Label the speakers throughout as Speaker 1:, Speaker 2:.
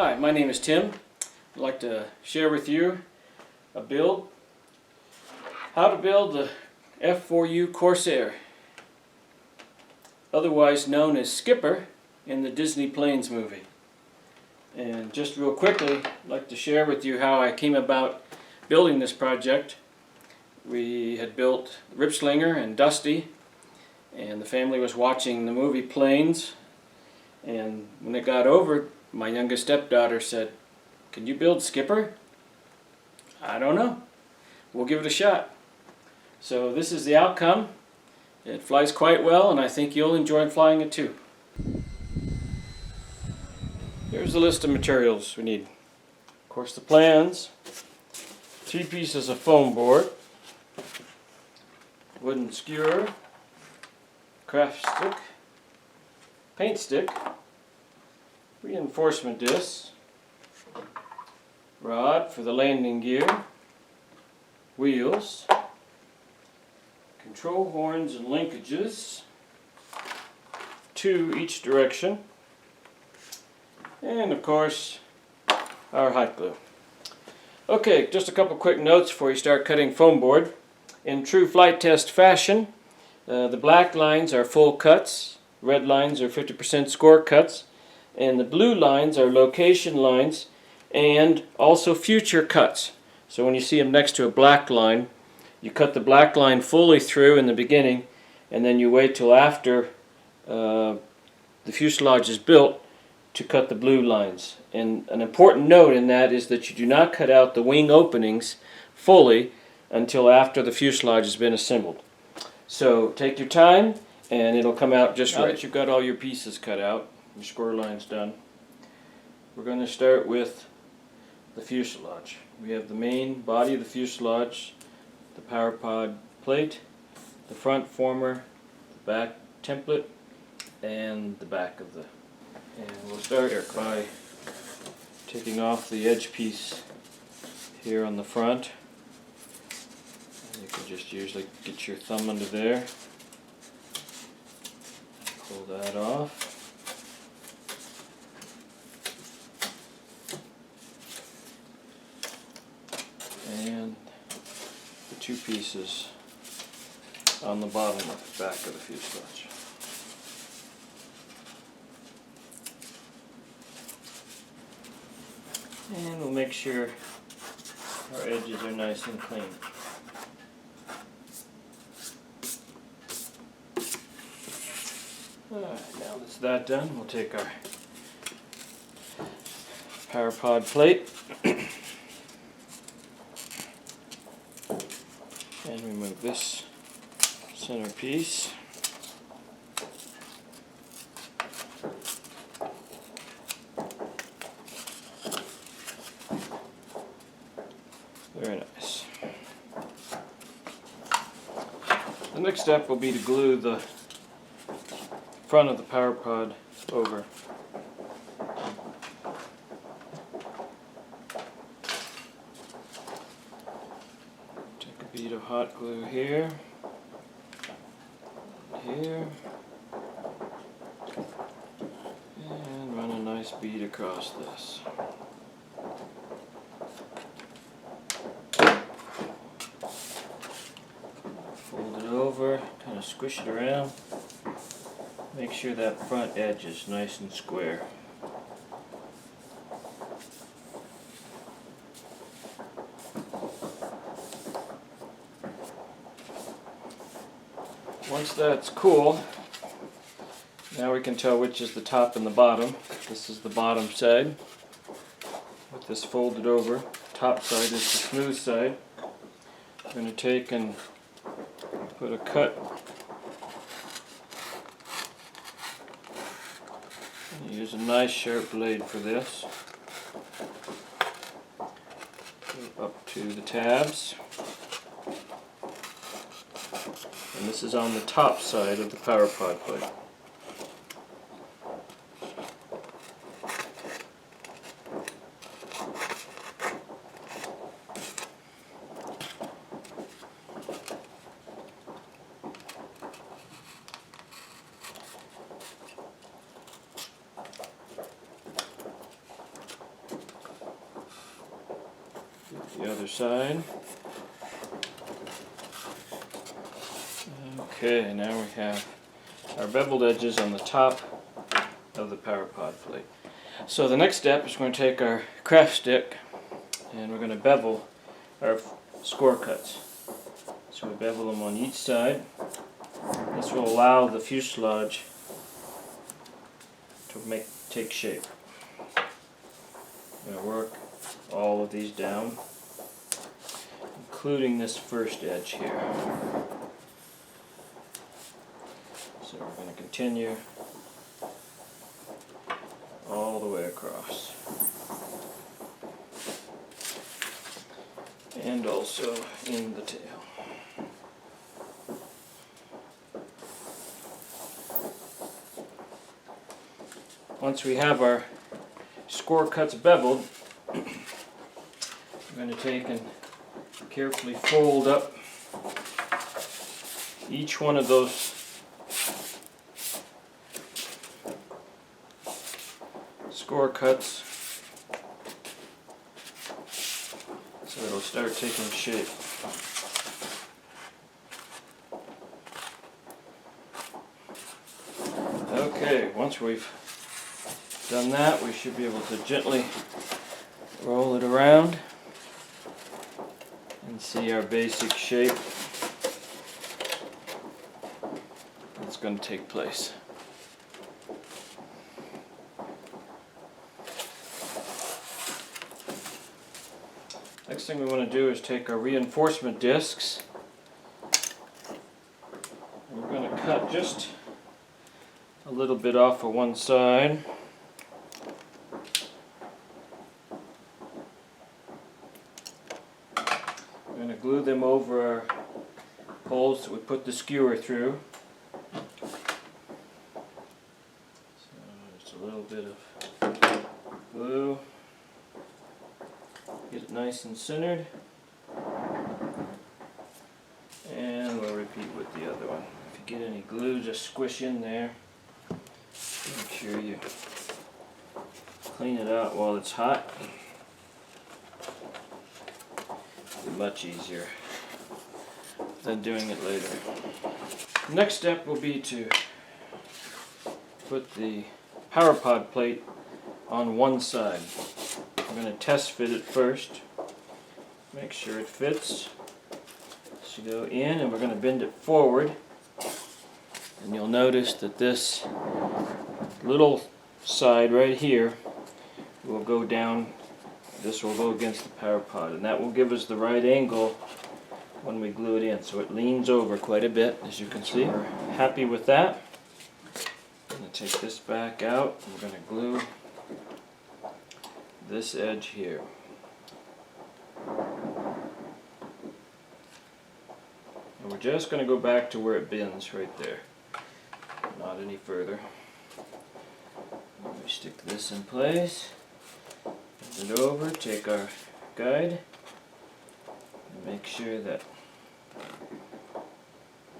Speaker 1: Hi, my name is Tim. I'd like to share with you a build, how to build the F4U Corsair, otherwise known as Skipper in the Disney Planes movie. And just real quickly, I'd like to share with you how I came about building this project. We had built Ripslinger and Dusty, and the family was watching the movie Planes, and when it got over, my youngest stepdaughter said, "Can you build Skipper?" I don't know. We'll give it a shot. So this is the outcome. It flies quite well, and I think you'll enjoy flying it too. Here's the list of materials we need. Of course, the plans, 3 pieces of foam board, wooden skewer, craft stick, paint stick, reinforcement discs, rod for the landing gear, wheels, control horns and linkages, 2 each direction, and of course our hot glue. Okay, just a couple quick notes before you start cutting foam board. In true Flite Test fashion, the black lines are full cuts, red lines are 50% score cuts, and the blue lines are location lines and also future cuts. So when you see them next to a black line, you cut the black line fully through in the beginning, and then you wait till after the fuselage is built to cut the blue lines. And an important note in that is that you do not cut out the wing openings fully until after the fuselage has been assembled. So take your time and it'll come out just right. Now that you've got all your pieces cut out, your score lines done, we're going to start with the fuselage. We have the main body of the fuselage, the power pod plate, the front former, the back template, and the back of the. And we'll start by taking off the edge piece here on the front. And you can just usually get your thumb under there, pull that off. And the 2 pieces on the bottom of the back of the fuselage. And we'll make sure our edges are nice and clean. Alright, now that's that done, we'll take our power pod plate and remove this center piece. Very nice. The next step will be to glue the front of the power pod over. Take a bead of hot glue here, here, and run a nice bead across this. Fold it over, kind of squish it around. Make sure that front edge is nice and square. Once that's cool, now we can tell which is the top and the bottom. This is the bottom side with this folded over. Top side is the smooth side. I'm going to take and put a cut. Use a nice sharp blade for this. Go up to the tabs. And this is on the top side of the power pod plate. the other side. Okay, now we have our beveled edges on the top of the power pod plate. So the next step is we're going to take our craft stick and we're going to bevel our score cuts. So we bevel them on each side. This will allow the fuselage to take shape. I'm going to work all of these down, including this first edge here. So we're going to continue all the way across. And also in the tail. Once we have our score cuts beveled, we're going to take and carefully fold up each one of those score cuts so it'll start taking shape. Okay, once we've done that, we should be able to gently roll it around and see our basic shape that's going to take place. Next thing we want to do is take our reinforcement discs. We're going to cut just a little bit off of one side. We're going to glue them over our holes that we put the skewer through. So just a little bit of glue. Get it nice and centered. And we'll repeat with the other one. If you get any glue, just squish in there. Make sure you clean it out while it's hot. It'll be much easier than doing it later. The next step will be to put the power pod plate on one side. I'm going to test fit it first. Make sure it fits. So go in and we're going to bend it forward. And you'll notice that this little side right here will go down. This will go against the power pod, and that will give us the right angle when we glue it in. So it leans over quite a bit, as you can see. We're happy with that. I'm going to take this back out. We're going to glue this edge here. And we're just going to go back to where it bends right there. Not any further. We stick this in place. Bend it over, take our guide, and make sure that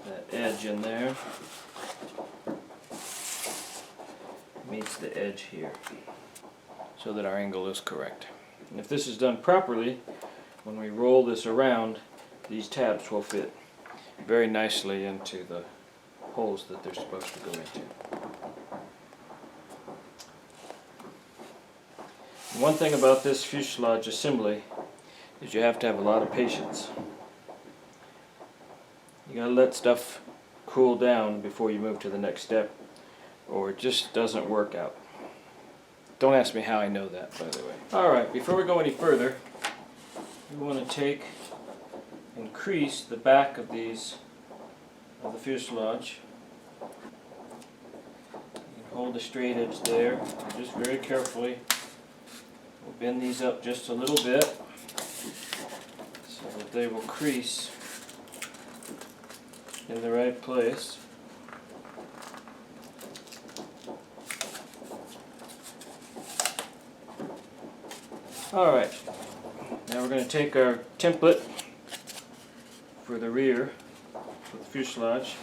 Speaker 1: that edge in there meets the edge here, so that our angle is correct. And if this is done properly, when we roll this around, these tabs will fit very nicely into the holes that they're supposed to go into. One thing about this fuselage assembly is you have to have a lot of patience. You gotta let stuff cool down before you move to the next step, or it just doesn't work out. Don't ask me how I know that, by the way. Alright, before we go any further, we want to take and crease the back of these, of the fuselage. You can hold the straight edge there, just very carefully. We'll bend these up just a little bit so that they will crease in the right place. Alright, now we're going to take our template for the rear, for the fuselage.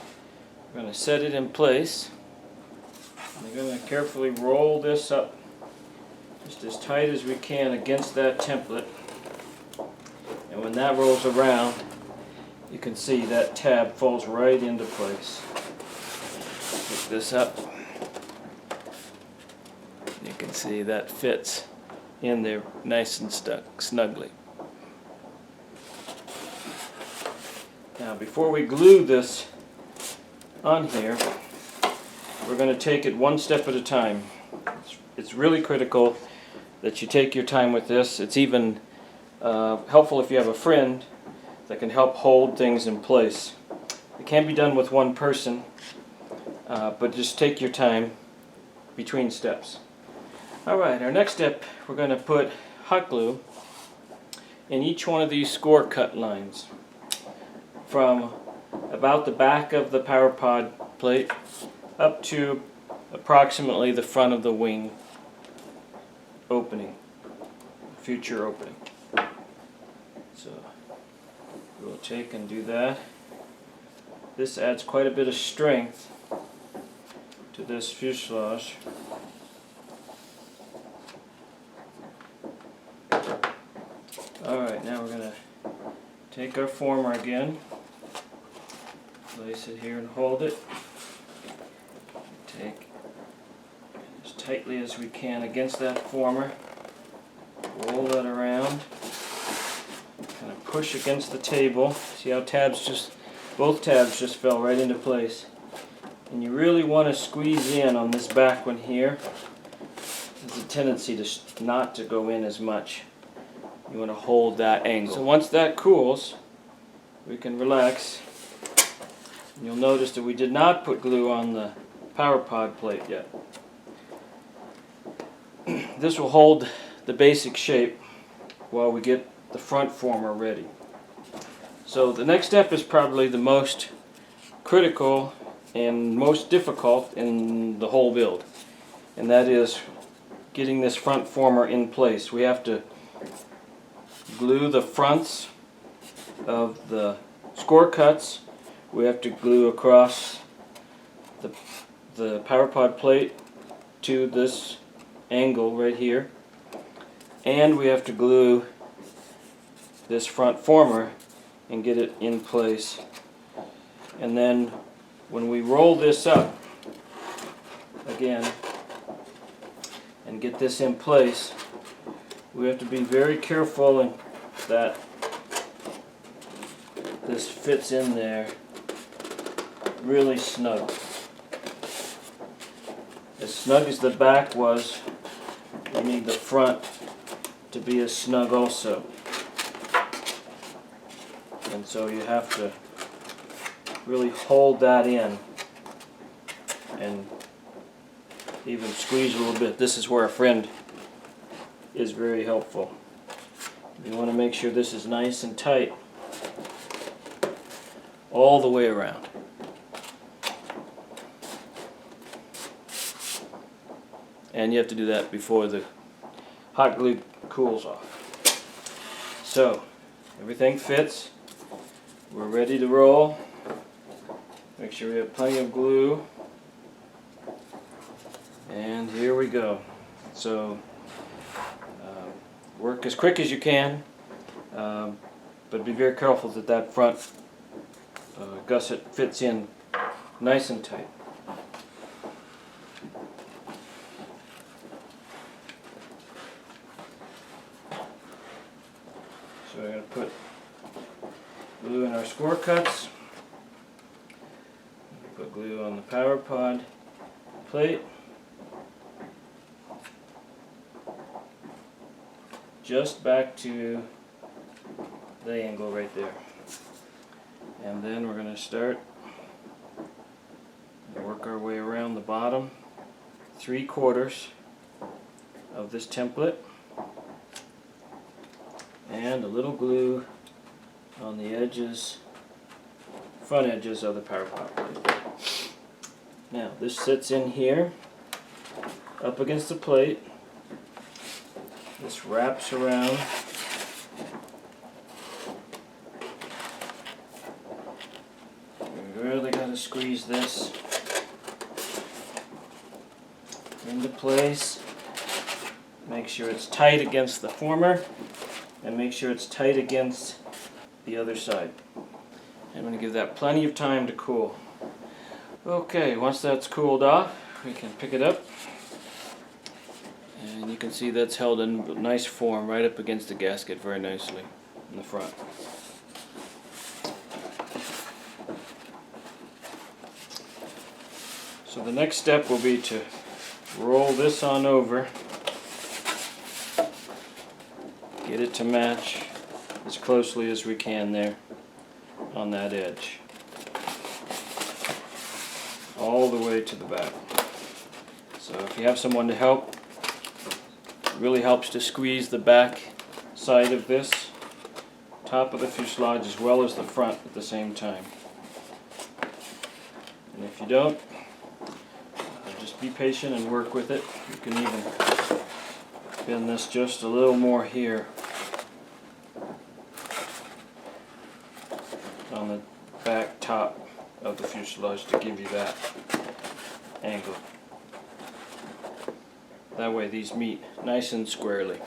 Speaker 1: We're going to set it in place. We're going to carefully roll this up just as tight as we can against that template. And when that rolls around, you can see that tab falls right into place. Pick this up. You can see that fits in there nice and stuck snugly. Now before we glue this on here, we're going to take it one step at a time. It's really critical that you take your time with this. It's even helpful if you have a friend that can help hold things in place. It can be done with one person, but just take your time between steps. Alright, our next step, we're going to put hot glue in each one of these score cut lines from about the back of the power pod plate up to approximately the front of the wing opening, future opening. So we'll take and do that. This adds quite a bit of strength to this fuselage. Alright, now we're going to take our former again, place it here and hold it. Take as tightly as we can against that former, roll that around, kind of push against the table. See how both tabs just fell right into place. And you really want to squeeze in on this back one here. There's a tendency to not to go in as much. You want to hold that angle. So once that cools, we can relax. And you'll notice that we did not put glue on the power pod plate yet. This will hold the basic shape while we get the front former ready. So the next step is probably the most critical and most difficult in the whole build, and that is getting this front former in place. We have to glue the fronts of the score cuts. We have to glue across the power pod plate to this angle right here, and we have to glue this front former and get it in place. And then when we roll this up again and get this in place, we have to be very careful that this fits in there really snug. As snug as the back was, we need the front to be as snug also. And so you have to really hold that in and even squeeze a little bit. This is where a friend is very helpful. You want to make sure this is nice and tight all the way around. And you have to do that before the hot glue cools off. So everything fits. We're ready to roll. Make sure we have plenty of glue. And here we go. So work as quick as you can, but be very careful that that front gusset fits in nice and tight. So we're going to put glue in our score cuts. Put glue on the power pod plate. Just back to the angle right there. And then we're going to start and work our way around the bottom 3/4 of this template, and a little glue on the edges, front edges of the power pod plate. Now this sits in here up against the plate. This wraps around. We really got to squeeze this into place. Make sure it's tight against the former, and make sure it's tight against the other side. I'm going to give that plenty of time to cool. Okay, once that's cooled off, we can pick it up. And you can see that's held in nice form right up against the gasket very nicely in the front. So the next step will be to roll this on over, get it to match as closely as we can there on that edge, all the way to the back. So if you have someone to help, it really helps to squeeze the back side of this top of the fuselage as well as the front at the same time. And if you don't, just be patient and work with it. You can even bend this just a little more here on the back top of the fuselage to give you that angle. That way these meet nice and squarely.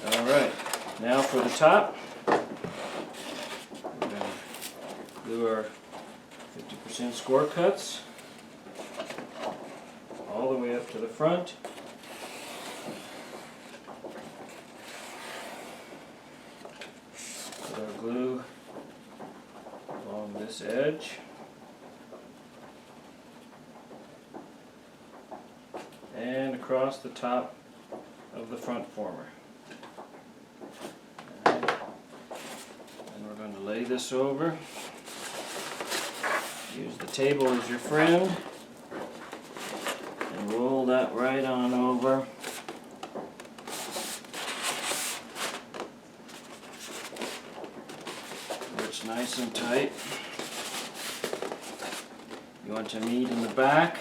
Speaker 1: Alright, now for the top, we're going to glue our 50% score cuts all the way up to the front. Put our glue along this edge. And across the top of the front former. And we're going to lay this over. Use the table as your friend and roll that right on over. Where it's nice and tight. You want to meet in the back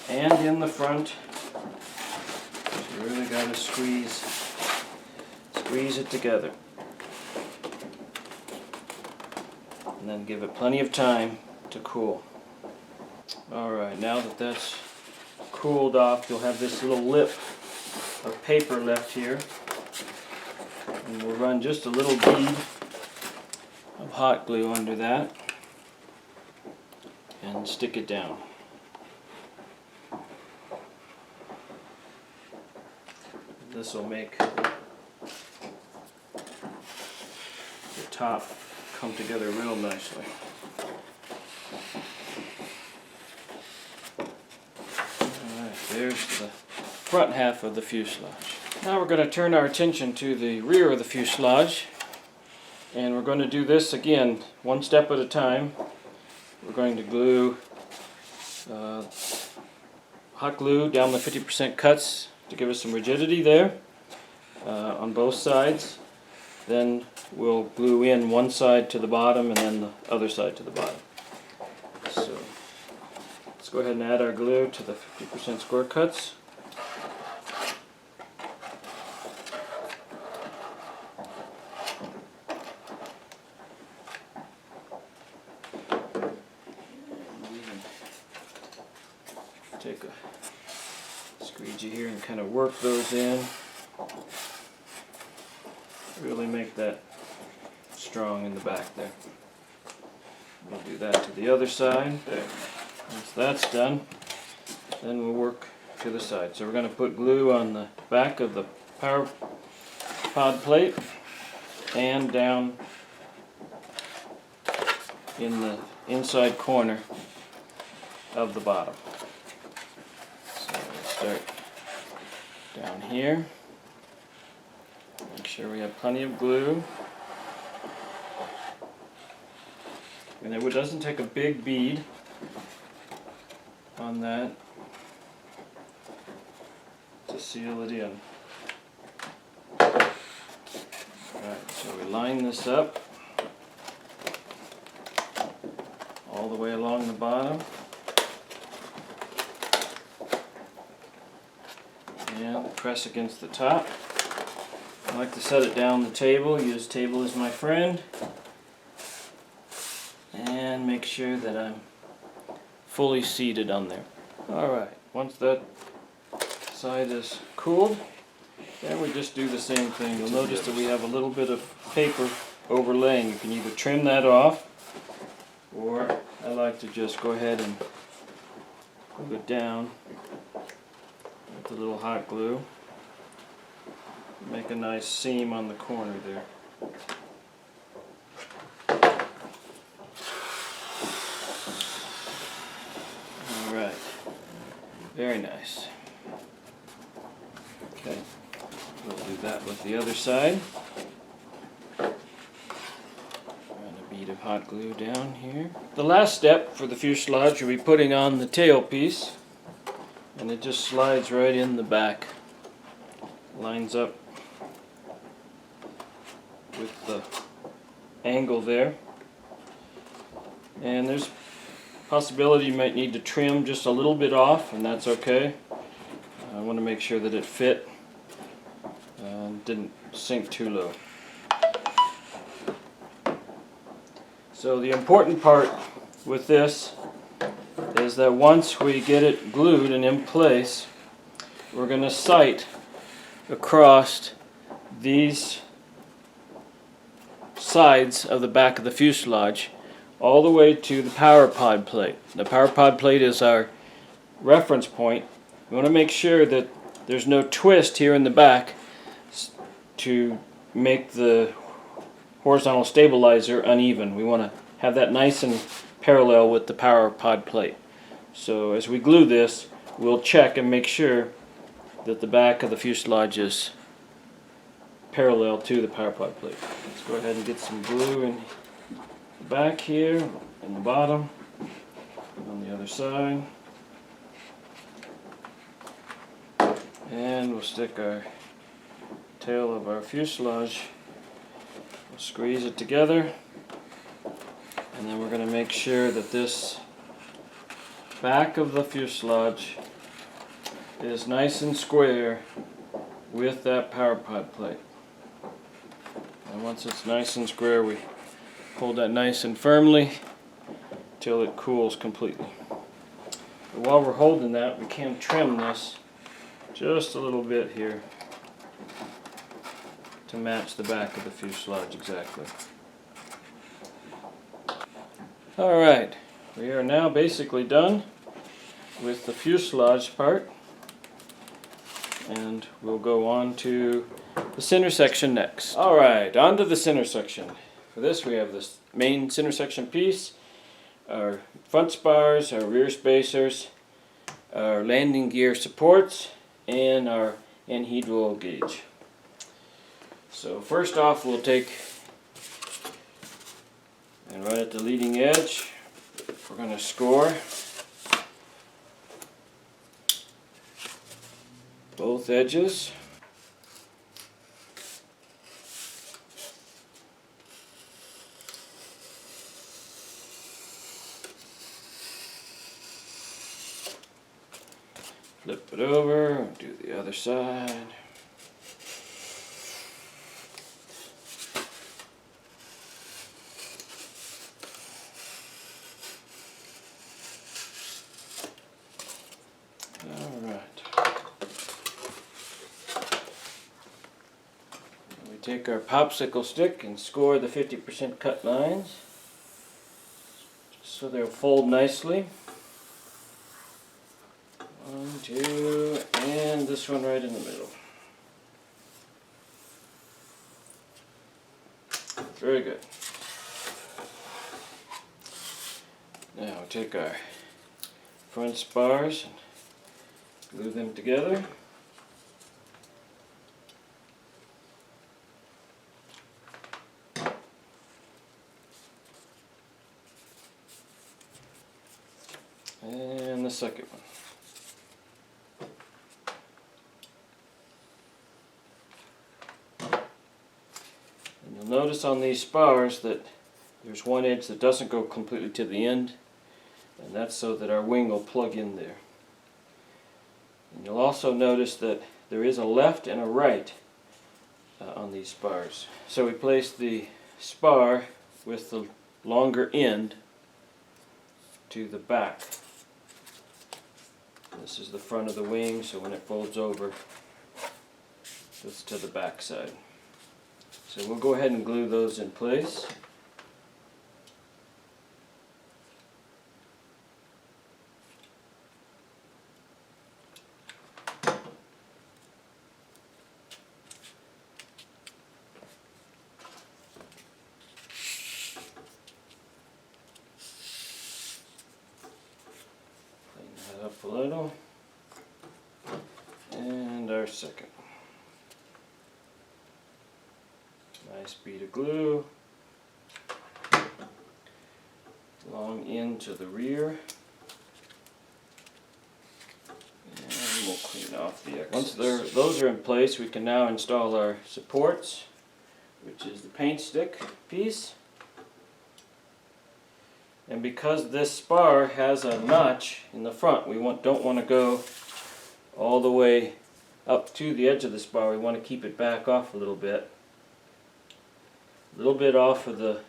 Speaker 1: and in the front. So you really got to squeeze it together. And then give it plenty of time to cool. Alright, now that that's cooled off, you'll have this little lip of paper left here. And we'll run just a little bead of hot glue under that and stick it down. This will make the top come together real nicely. Alright, there's the front half of the fuselage. Now we're going to turn our attention to the rear of the fuselage, and we're going to do this again one step at a time. We're going to glue hot glue down the 50% cuts to give us some rigidity there on both sides. Then we'll glue in one side to the bottom and then the other side to the bottom. So let's go ahead and add our glue to the 50% score cuts. Take a squeegee here and kind of work those in. Really make that strong in the back there. We'll do that to the other side. There. Once that's done, then we'll work to the side. So we're going to put glue on the back of the power pod plate and down in the inside corner of the bottom. So we'll start down here. Make sure we have plenty of glue. And it doesn't take a big bead on that to seal it in. Alright, so we line this up all the way along the bottom. And press against the top. I like to set it down the table, use table as my friend, and make sure that I'm fully seated on there. Alright, once that side is cooled, And we just do the same thing. You'll notice that we have a little bit of paper overlaying. You can either trim that off, or I like to just go ahead and glue it down with a little hot glue. Make a nice seam on the corner there. Alright, very nice. Okay, we'll do that with the other side. Run a bead of hot glue down here. The last step for the fuselage will be putting on the tail piece, and it just slides right in the back. Lines up with the angle there. And there's possibility you might need to trim just a little bit off, and that's okay. I want to make sure that it fit and didn't sink too low. So the important part with this is that once we get it glued and in place, we're going to sight across these sides of the back of the fuselage all the way to the power pod plate. The power pod plate is our reference point. We want to make sure that there's no twist here in the back to make the horizontal stabilizer uneven. We want to have that nice and parallel with the power pod plate. So as we glue this, we'll check and make sure that the back of the fuselage is parallel to the power pod plate. Let's go ahead and get some glue in the back here and the bottom and on the other side. And we'll stick our tail of our fuselage. We'll squeeze it together, and then we're going to make sure that this back of the fuselage is nice and square with that power pod plate. And once it's nice and square, we hold that nice and firmly till it cools completely. But while we're holding that, we can trim this just a little bit here to match the back of the fuselage exactly. Alright, we are now basically done with the fuselage part, and we'll go on to the center section next. Alright, on to the center section. For this we have this main center section piece, our front spars, our rear spacers, our landing gear supports, and our anhedral gauge. So first off, we'll take and right at the leading edge, we're going to score both edges. Flip it over, do the other side. Alright. We take our popsicle stick and score the 50% cut lines so they'll fold nicely. 1, 2, and this one right in the middle. Very good. Now we take our front spars and glue them together. And the second one. Notice on these spars that there's one edge that doesn't go completely to the end, and that's so that our wing will plug in there. And you'll also notice that there is a left and a right on these spars. So we place the spar with the longer end to the back. This is the front of the wing, so when it folds over, this to the back side. So we'll go ahead and glue those in place. Clean that up a little. And our second. Nice bead of glue along into the rear, and we'll clean off the excess. Once those are in place, we can now install our supports, which is the paint stick piece. And because this spar has a notch in the front, we don't want to go all the way up to the edge of the spar. We want to keep it back off a little bit. A little bit off of the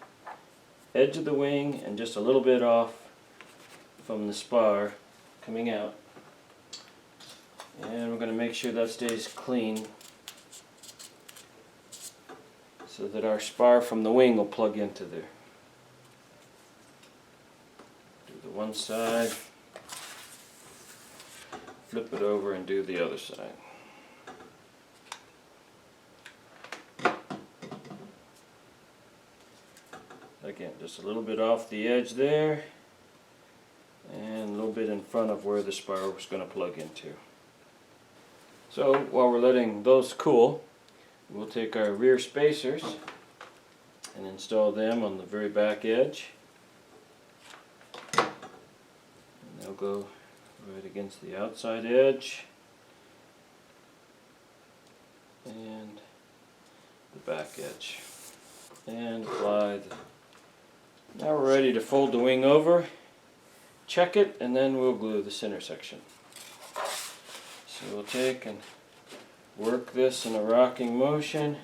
Speaker 1: edge of the wing and just a little bit off from the spar coming out. And we're going to make sure that stays clean so that our spar from the wing will plug into there. Do the one side, flip it over and do the other side. Again, just a little bit off the edge there, and a little bit in front of where the spar was going to plug into. So while we're letting those cool, we'll take our rear spacers and install them on the very back edge. And they'll go right against the outside edge and the back edge. And apply the... Now we're ready to fold the wing over, check it, and then we'll glue the center section. So we'll take and work this in a rocking motion.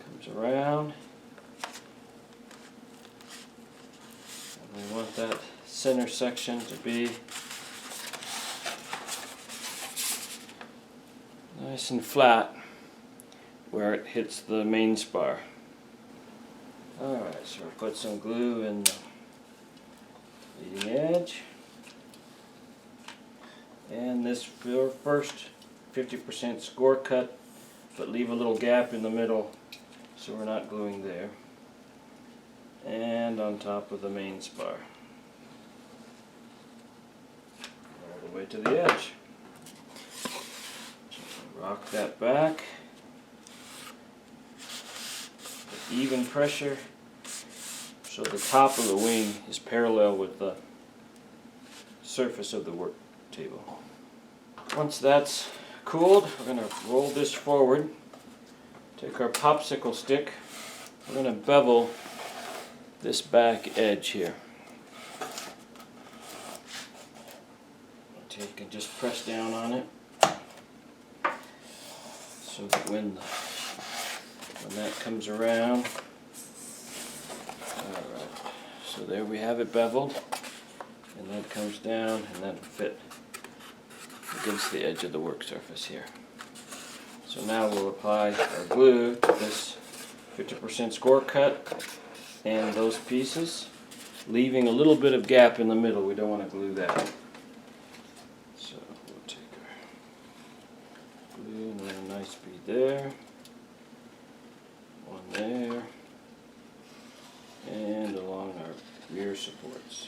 Speaker 1: Comes around. And we want that center section to be nice and flat where it hits the main spar. Alright, so we'll put some glue in the leading edge. And this first 50% score cut, but leave a little gap in the middle so we're not gluing there. And on top of the main spar. All the way to the edge. Rock that back. Even pressure so the top of the wing is parallel with the surface of the work table. Once that's cooled, we're going to roll this forward, take our popsicle stick, we're going to bevel this back edge here. Take and just press down on it so that when that comes around, alright, so there we have it beveled, and that comes down and that'll fit against the edge of the work surface here. So now we'll apply our glue to this 50% score cut and those pieces, leaving a little bit of gap in the middle. We don't want to glue that. So we'll take our glue and then a nice bead there. One there, and along our rear supports.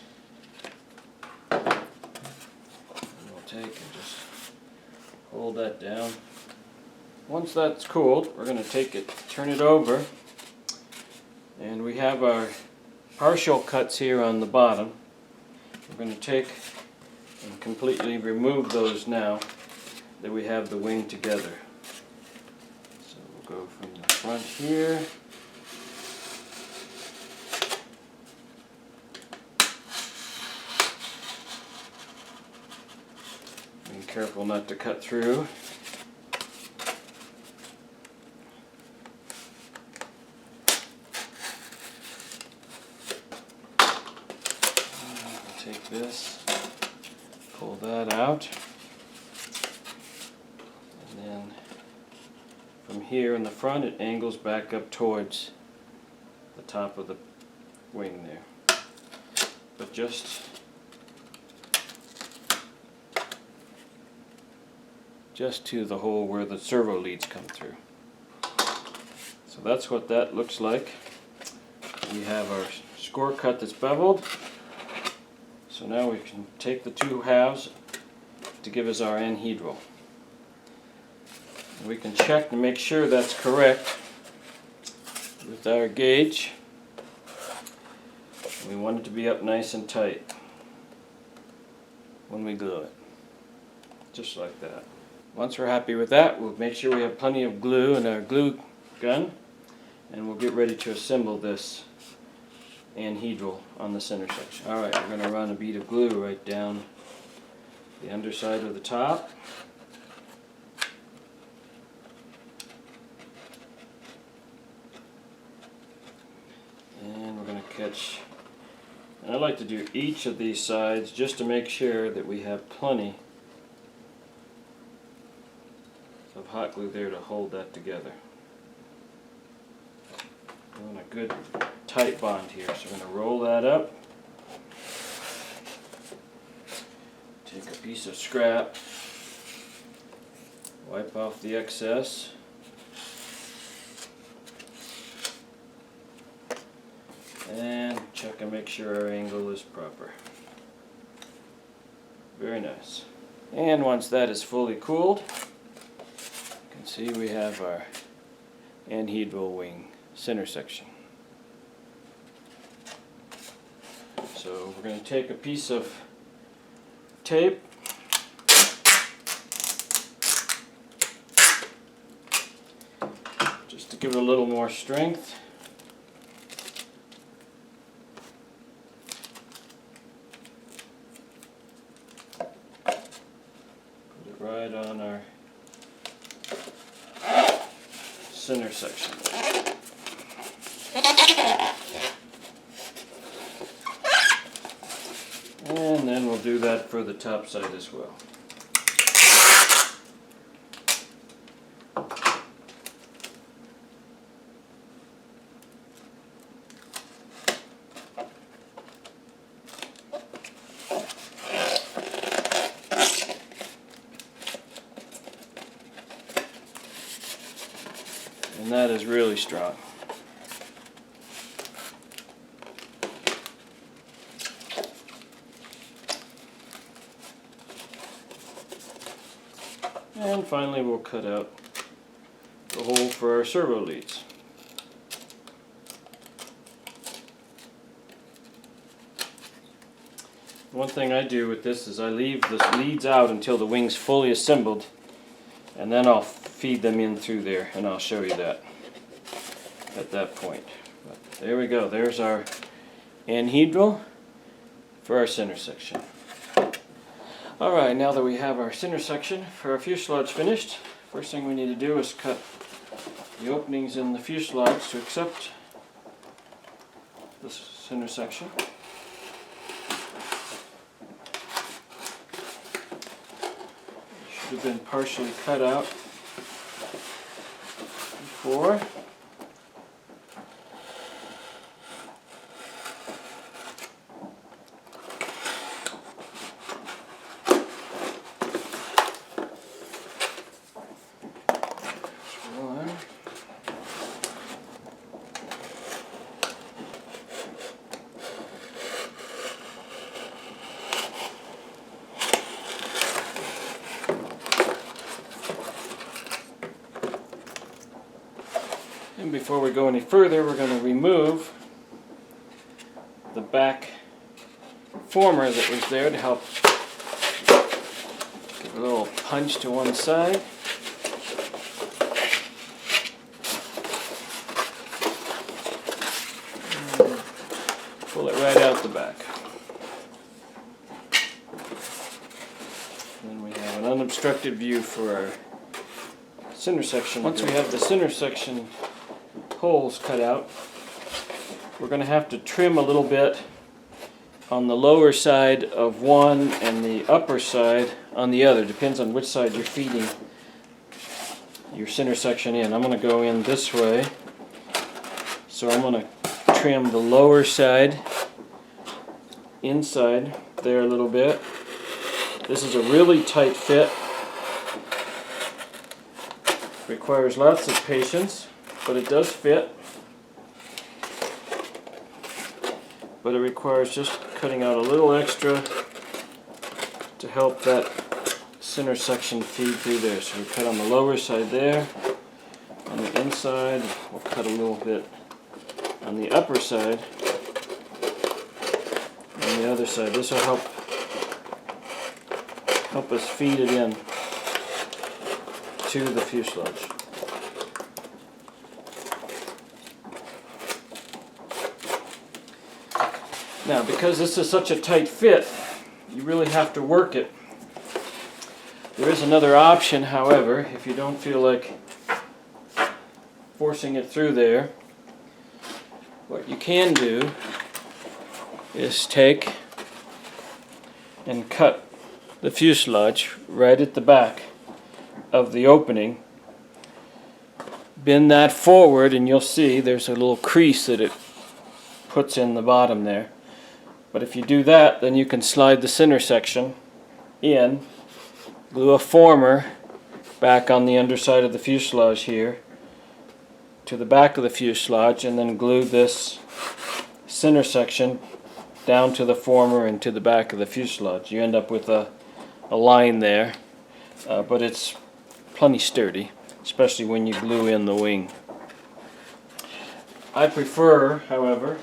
Speaker 1: And we'll take and just hold that down. Once that's cooled, we're going to take it, turn it over, and we have our partial cuts here on the bottom. We're going to take and completely remove those now that we have the wing together. Go from the front here. Be careful not to cut through. Take this, pull that out. from here in the front, it angles back up towards the top of the wing there. But just to the hole where the servo leads come through. So that's what that looks like. We have our score cut that's beveled. So now we can take the two halves to give us our anhedral. We can check to make sure that's correct with our gauge. We want it to be up nice and tight when we glue it. Just like that. Once we're happy with that, we'll make sure we have plenty of glue in our glue gun, and we'll get ready to assemble this anhedral on the center section. Alright, we're going to run a bead of glue right down the underside of the top. And we're going to catch, and I like to do each of these sides just to make sure that we have plenty of hot glue there to hold that together. We want a good tight bond here, so we're going to roll that up. Take a piece of scrap, wipe off the excess, and check and make sure our angle is proper. Very nice. And once that is fully cooled, you can see we have our anhedral wing center section. So we're going to take a piece of tape, just to give it a little more strength. Put it right on our center section. And then we'll do that for the top side as well. And that is really strong. And finally we'll cut out the hole for our servo leads. One thing I do with this is I leave the leads out until the wing's fully assembled, and then I'll feed them in through there, and I'll show you that at that point. But there we go, there's our anhedral for our center section. Alright, now that we have our center section for our fuselage finished, first thing we need to do is cut the openings in the fuselage to accept this center section. It should have been partially cut out before. And before we go any further, we're going to remove the back former that was there to help give a little punch to one side. And pull it right out the back. Then we have an unobstructed view for our center section. Once we have the center section holes cut out, we're going to have to trim a little bit on the lower side of one and the upper side on the other. Depends on which side you're feeding your center section in. I'm going to go in this way, so I'm going to trim the lower side inside there a little bit. This is a really tight fit. Requires lots of patience, but it does fit. But it requires just cutting out a little extra to help that center section feed through there. So we cut on the lower side there. On the inside, we'll cut a little bit on the upper side. On the other side, this will help us feed it in to the fuselage. Now, because this is such a tight fit, you really have to work it. There is another option, however, if you don't feel like forcing it through there. What you can do is take and cut the fuselage right at the back of the opening. Bend that forward and you'll see there's a little crease that it puts in the bottom there. But if you do that, then you can slide the center section in, glue a former back on the underside of the fuselage here to the back of the fuselage, and then glue this center section down to the former and to the back of the fuselage. You end up with a line there, but it's plenty sturdy, especially when you glue in the wing. I prefer, however,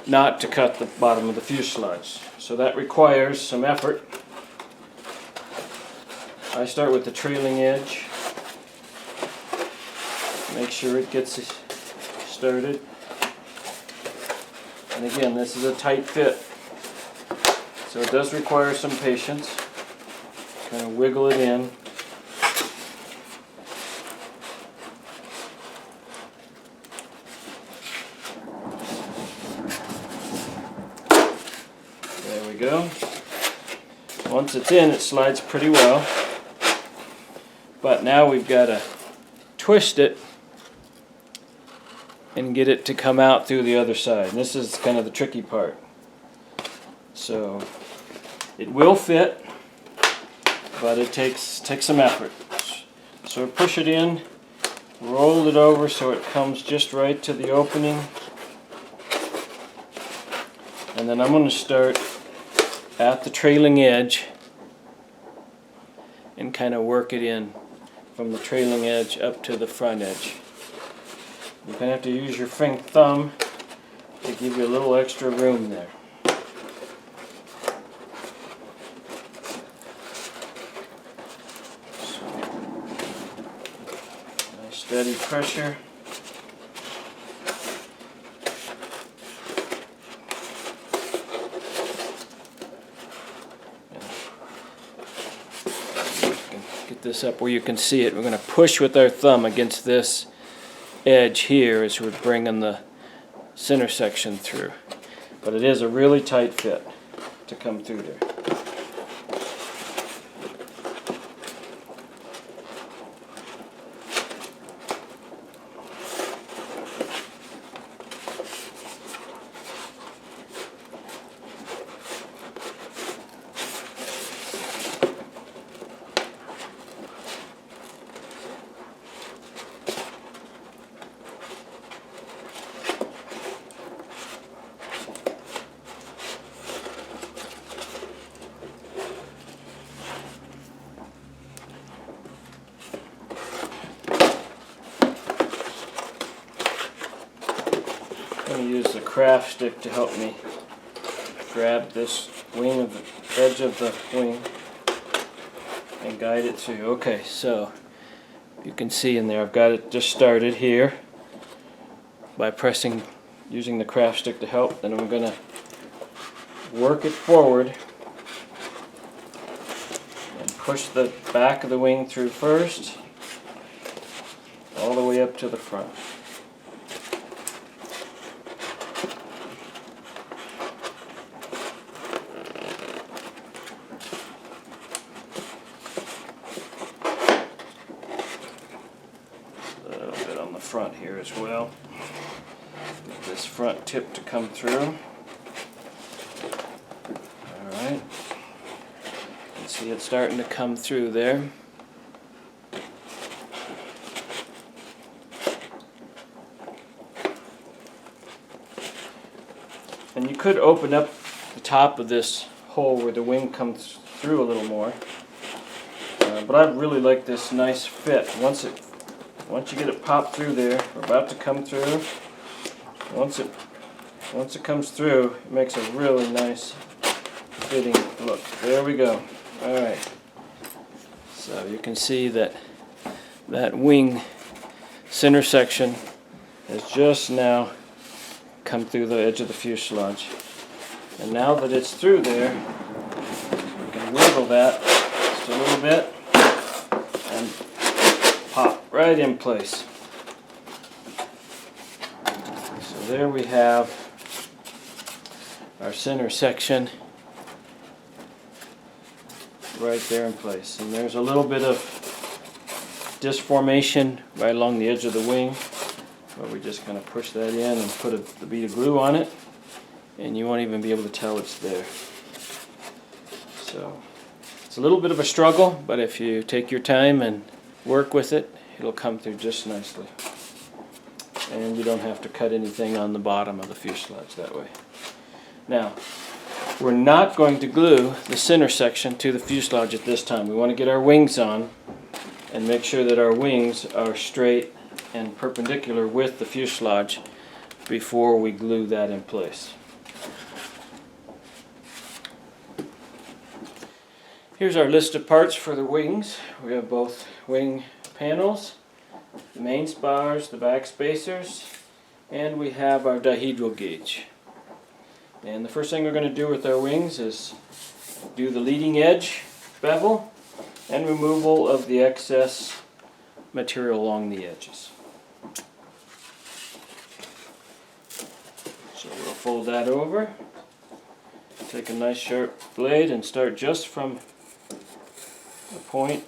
Speaker 1: not to cut the bottom of the fuselage, so that requires some effort. I start with the trailing edge, make sure it gets started, and again, this is a tight fit, so it does require some patience. Kind of wiggle it in. There we go. Once it's in, it slides pretty well. But now we've got to twist it and get it to come out through the other side. And this is kind of the tricky part. So it will fit, but it takes some effort. So push it in, roll it over so it comes just right to the opening, and then I'm going to start at the trailing edge and kind of work it in from the trailing edge up to the front edge. You're going to have to use your thumb to give you a little extra room there. Steady pressure. Get this up where you can see it. We're going to push with our thumb against this edge here as we're bringing the center section through. But it is a really tight fit to come through there. I'm going to use the craft stick to help me grab this wing of the edge of the wing and guide it through. Okay, so you can see in there I've got it just started here by using the craft stick to help. Then I'm going to work it forward and push the back of the wing through first, all the way up to the front. as well. Get this front tip to come through. Alright. You can see it starting to come through there. And you could open up the top of this hole where the wing comes through a little more. But I really like this nice fit. Once you get it popped through there, we're about to come through. Once it comes through, it makes a really nice fitting look. There we go. Alright. So you can see that wing center section has just now come through the edge of the fuselage. And now that it's through there, we can wiggle that just a little bit and pop right in place. So there we have our center section right there in place. And there's a little bit of disformation right along the edge of the wing, but we just kind of push that in and put a bead of glue on it, and you won't even be able to tell it's there. So it's a little bit of a struggle, but if you take your time and work with it, it'll come through just nicely. And you don't have to cut anything on the bottom of the fuselage that way. Now, we're not going to glue the center section to the fuselage at this time. We want to get our wings on and make sure that our wings are straight and perpendicular with the fuselage before we glue that in place. Here's our list of parts for the wings. We have both wing panels, the main spars, the back spacers, and we have our dihedral gauge. And the first thing we're going to do with our wings is do the leading edge bevel and removal of the excess material along the edges. So we'll fold that over, take a nice sharp blade and start just from the point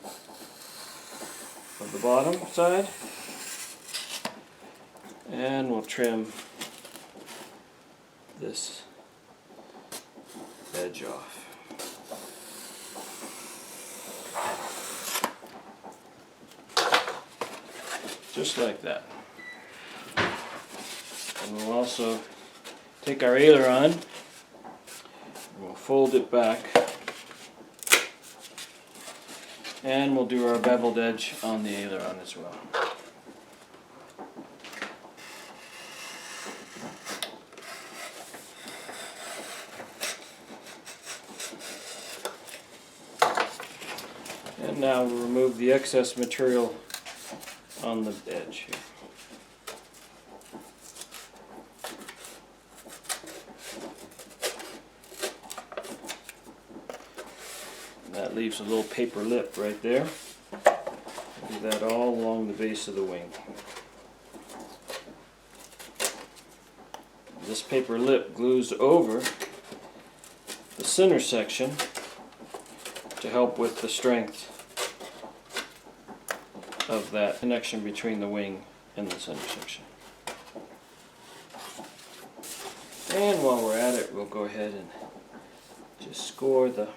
Speaker 1: of the bottom side, and we'll trim this edge off. Just like that. And we'll also take our aileron and we'll fold it back, and we'll do our beveled edge on the aileron as well. And now we'll remove the excess material on the edge here. And that leaves a little paper lip right there. Do that all along the base of the wing. This paper lip glues over the center section to help with the strength of that connection between the wing and the center section. And while we're at it, we'll go ahead and just score the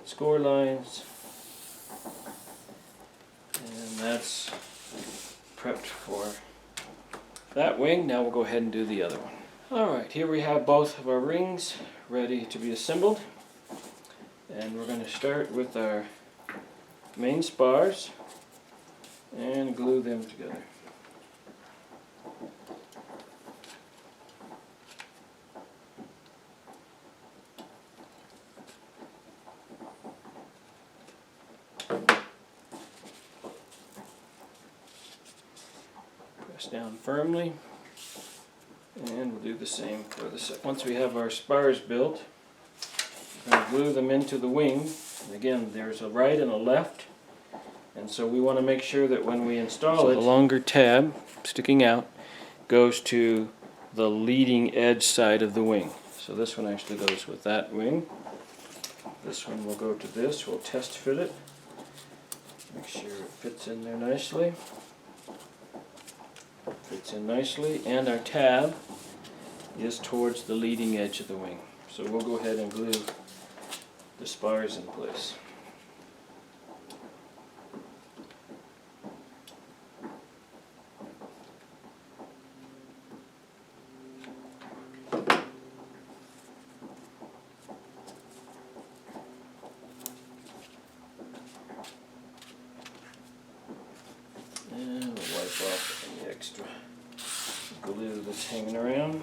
Speaker 1: score lines, and that's prepped for that wing. Now we'll go ahead and do the other one. Alright, here we have both of our rings ready to be assembled, and we're going to start with our main spars and glue them together. Press down firmly, and we'll do the same for the second. Once we have our spars built, we're going to glue them into the wing. And again, there's a right and a left, and so we want to make sure that when we install it, the longer tab sticking out goes to the leading edge side of the wing. So this one actually goes with that wing. This one will go to this. We'll test fit it. Make sure it fits in there nicely. Fits in nicely, and our tab is towards the leading edge of the wing. So we'll go ahead and glue the spars in place. And we'll wipe off any extra glue that's hanging around.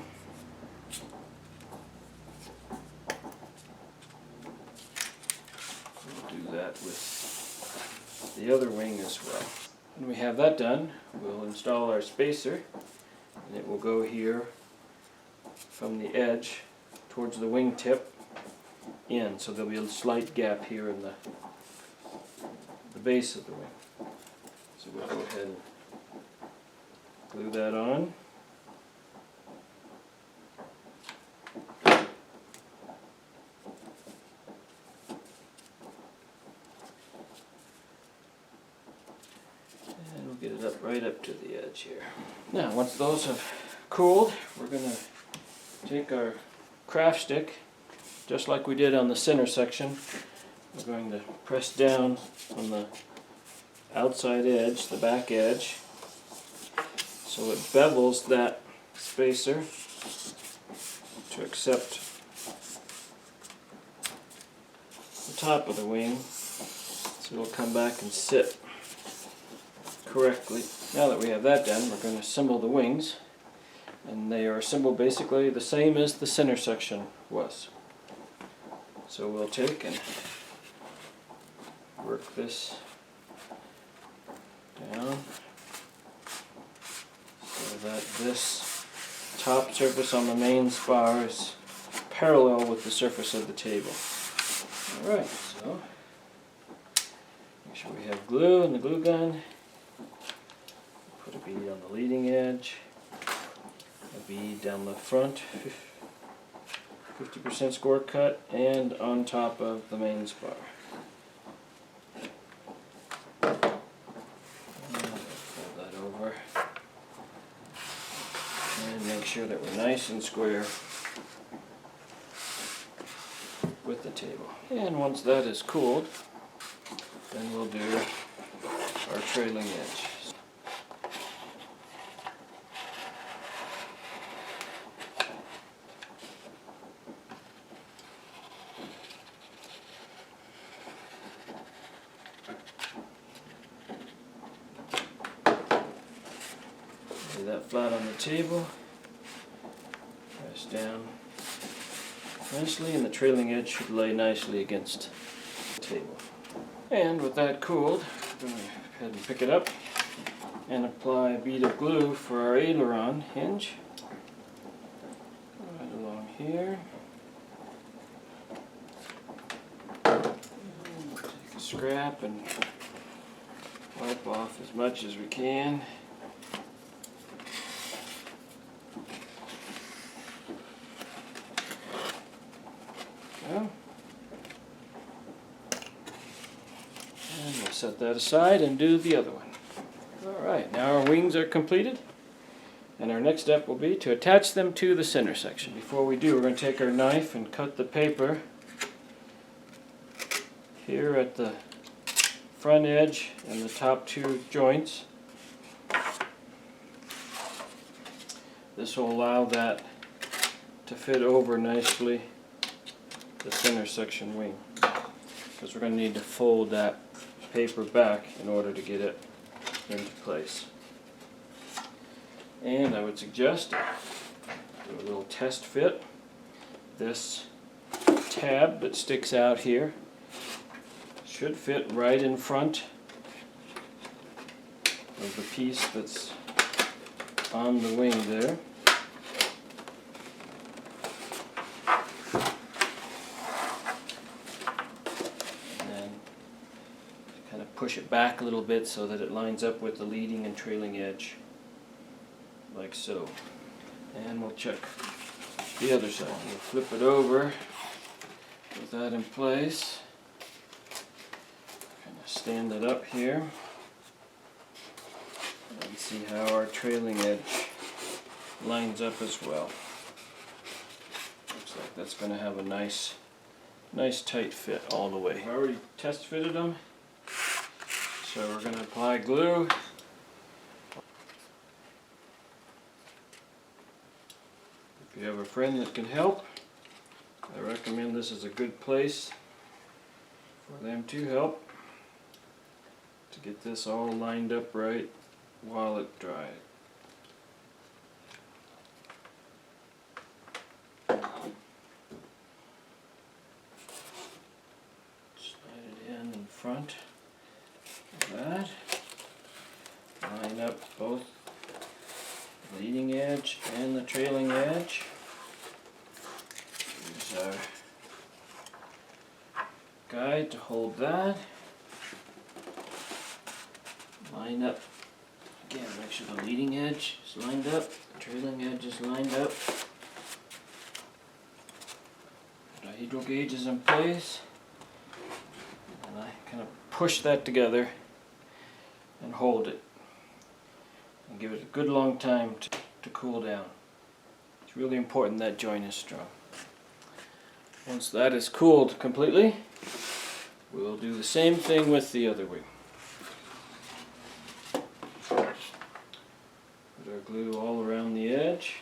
Speaker 1: We'll do that with the other wing as well. When we have that done, we'll install our spacer, and it will go here from the edge towards the wing tip in, so there'll be a slight gap here in the base of the wing. So we'll go ahead and glue that on. And we'll get it up right up to the edge here. Now, once those have cooled, we're going to take our craft stick, just like we did on the center section. We're going to press down on the outside edge, the back edge, so it bevels that spacer to accept the top of the wing, so it'll come back and sit correctly. Now that we have that done, we're going to assemble the wings, and they are assembled basically the same as the center section was. So we'll take and work this down so that this top surface on the main spar is parallel with the surface of the table. Alright, so make sure we have glue in the glue gun. Put a bead on the leading edge, a bead down the front, 50% score cut, and on top of the main spar. And make sure that we're nice and square with the table. And once that is cooled, then we'll do our trailing edge. Lay that flat on the table, press down nicely, and the trailing edge should lay nicely against the table. And with that cooled, we're going to go ahead and pick it up and apply a bead of glue for our aileron hinge. Right along here. And take a scrap and wipe off as much as we can. And we'll set that aside and do the other one. Alright, now our wings are completed, and our next step will be to attach them to the center section. Before we do, we're going to take our knife and cut the paper here at the front edge and the top two joints. This will allow that to fit over nicely the center section wing, because we're going to need to fold that paper back in order to get it into place. And I would suggest do a little test fit. This tab that sticks out here should fit right in front of the piece that's on the wing there. Push it back a little bit so that it lines up with the leading and trailing edge, like so. And we'll check the other side. We'll flip it over with that in place. Kind of stand it up here and see how our trailing edge lines up as well. Looks like that's going to have a nice tight fit all the way. I've already test fitted them, so we're going to apply glue. If you have a friend that can help, I recommend this is a good place for them to help to get this all lined up right while it dries. Slide it in front of that. Line up both the leading edge and the trailing edge. Use our guide to hold that. Line up. Again, make sure the leading edge is lined up, the trailing edge is lined up. Dihedral gauge is in place. And I kind of push that together and hold it. And give it a good long time to cool down. It's really important that joint is strong. Once that is cooled completely, we'll do the same thing with the other wing. Put our glue all around the edge.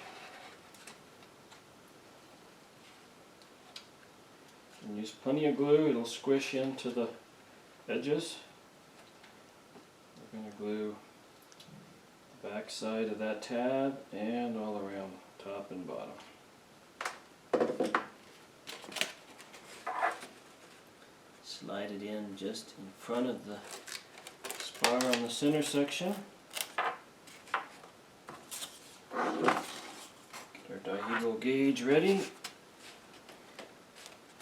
Speaker 1: And use plenty of glue, it'll squish into the edges. We're going to glue the back side of that tab and all around top and bottom. Slide it in just in front of the spar on the center section. Get our dihedral gauge ready.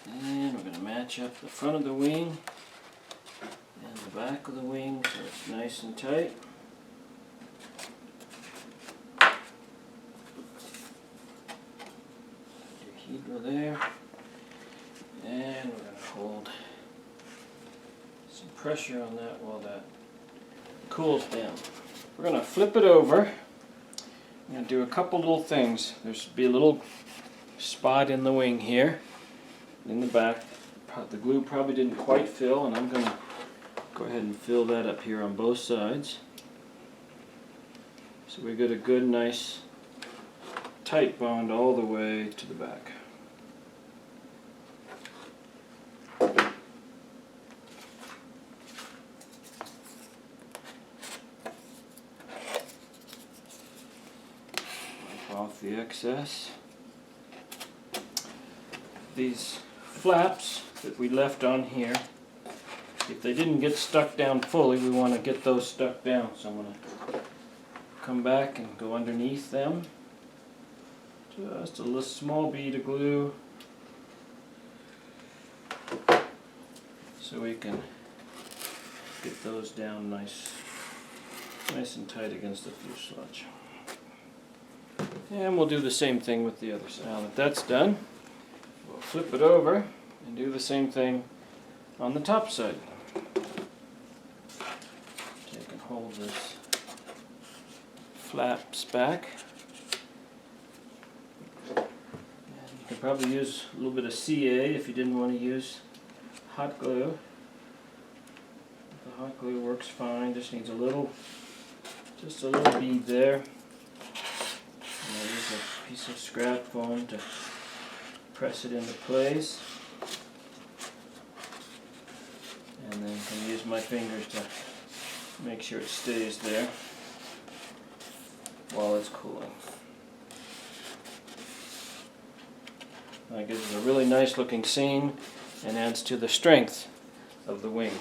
Speaker 1: And we're going to match up the front of the wing and the back of the wing so it's nice and tight. Dihedral there. And we're going to hold some pressure on that while that cools down. We're going to flip it over. I'm going to do a couple little things. There's be a little spot in the wing here. In the back, the glue probably didn't quite fill, and I'm going to go ahead and fill that up here on both sides. So we get a good, nice, tight bond all the way to the back. Wipe off the excess. These flaps that we left on here, if they didn't get stuck down fully, we want to get those stuck down. So I'm going to come back and go underneath them. Just a little small bead of glue so we can get those down nice and tight against the fuselage. And we'll do the same thing with the other side. Now that that's done, we'll flip it over and do the same thing on the top side. Take and hold this flaps back. And you can probably use a little bit of CA if you didn't want to use hot glue. The hot glue works fine, just needs just a little bead there. And I use a piece of scrap foam to press it into place, and then can use my fingers to make sure it stays there while it's cooling. That gives us a really nice looking seam and adds to the strength of the wing.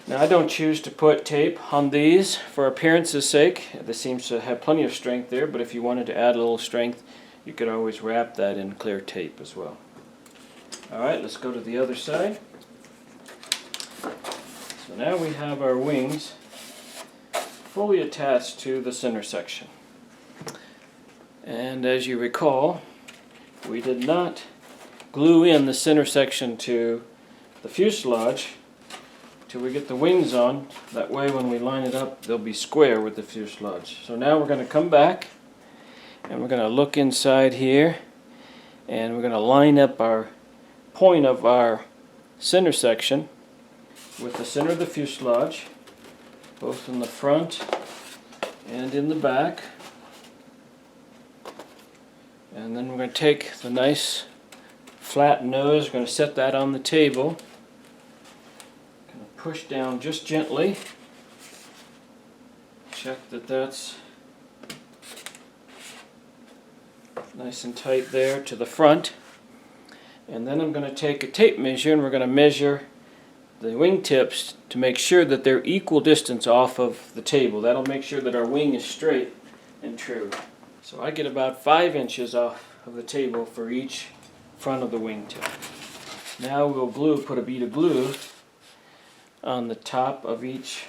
Speaker 1: Now I don't choose to put tape on these for appearance's sake. This seems to have plenty of strength there, but if you wanted to add a little strength, you could always wrap that in clear tape as well. Alright, let's go to the other side. So now we have our wings fully attached to the center section. And as you recall, we did not glue in the center section to the fuselage till we get the wings on. That way when we line it up, they'll be square with the fuselage. So now we're going to come back and we're going to look inside here, and we're going to line up our point of our center section with the center of the fuselage, both in the front and in the back. And then we're going to take the nice flat nose, we're going to set that on the table. Going to push down just gently. Check that that's nice and tight there to the front. And then I'm going to take a tape measure and we're going to measure the wingtips to make sure that they're equal distance off of the table. That'll make sure that our wing is straight and true. So I get about 5 inches off of the table for each front of the wingtip. Now we'll put a bead of glue on the top of each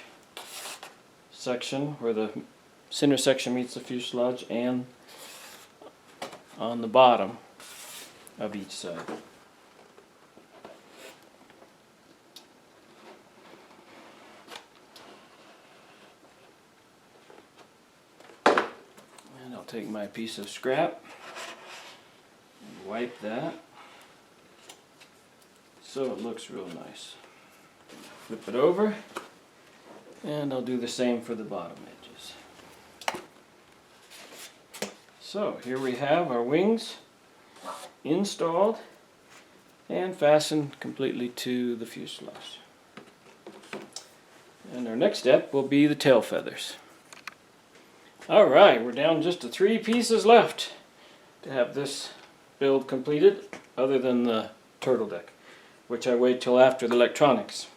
Speaker 1: section where the center section meets the fuselage, and on the bottom of each side. And I'll take my piece of scrap and wipe that so it looks real nice. Flip it over, and I'll do the same for the bottom edges. So here we have our wings installed and fastened completely to the fuselage. And our next step will be the tail feathers. Alright, we're down just to 3 pieces left to have this build completed, other than the turtle deck, which I wait till after the electronics.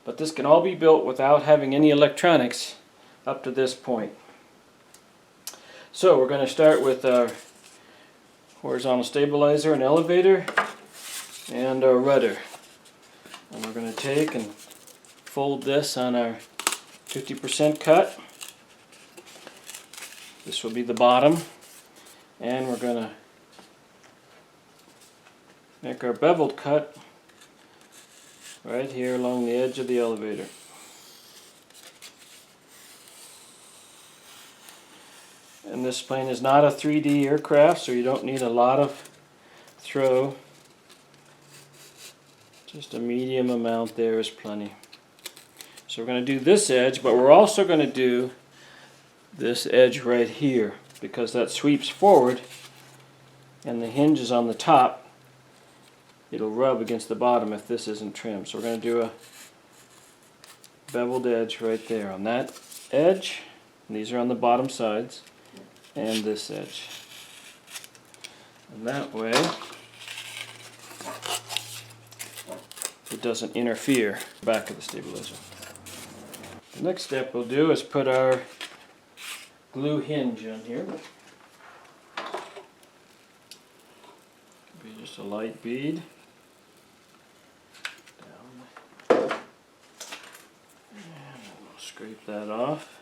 Speaker 1: But this can all be built without having any electronics up to this point. So we're going to start with our horizontal stabilizer and elevator and our rudder. And we're going to take and fold this on our 50% cut. This will be the bottom, and we're going to make our beveled cut right here along the edge of the elevator. And this plane is not a 3D aircraft, so you don't need a lot of throw. Just a medium amount there is plenty. So we're going to do this edge, but we're also going to do this edge right here, because that sweeps forward and the hinge is on the top. It'll rub against the bottom if this isn't trimmed. So we're going to do a beveled edge right there on that edge, and these are on the bottom sides, and this edge. And that way it doesn't interfere with the back of the stabilizer. The next step we'll do is put our glue hinge on here. Be just a light bead. Down. And we'll scrape that off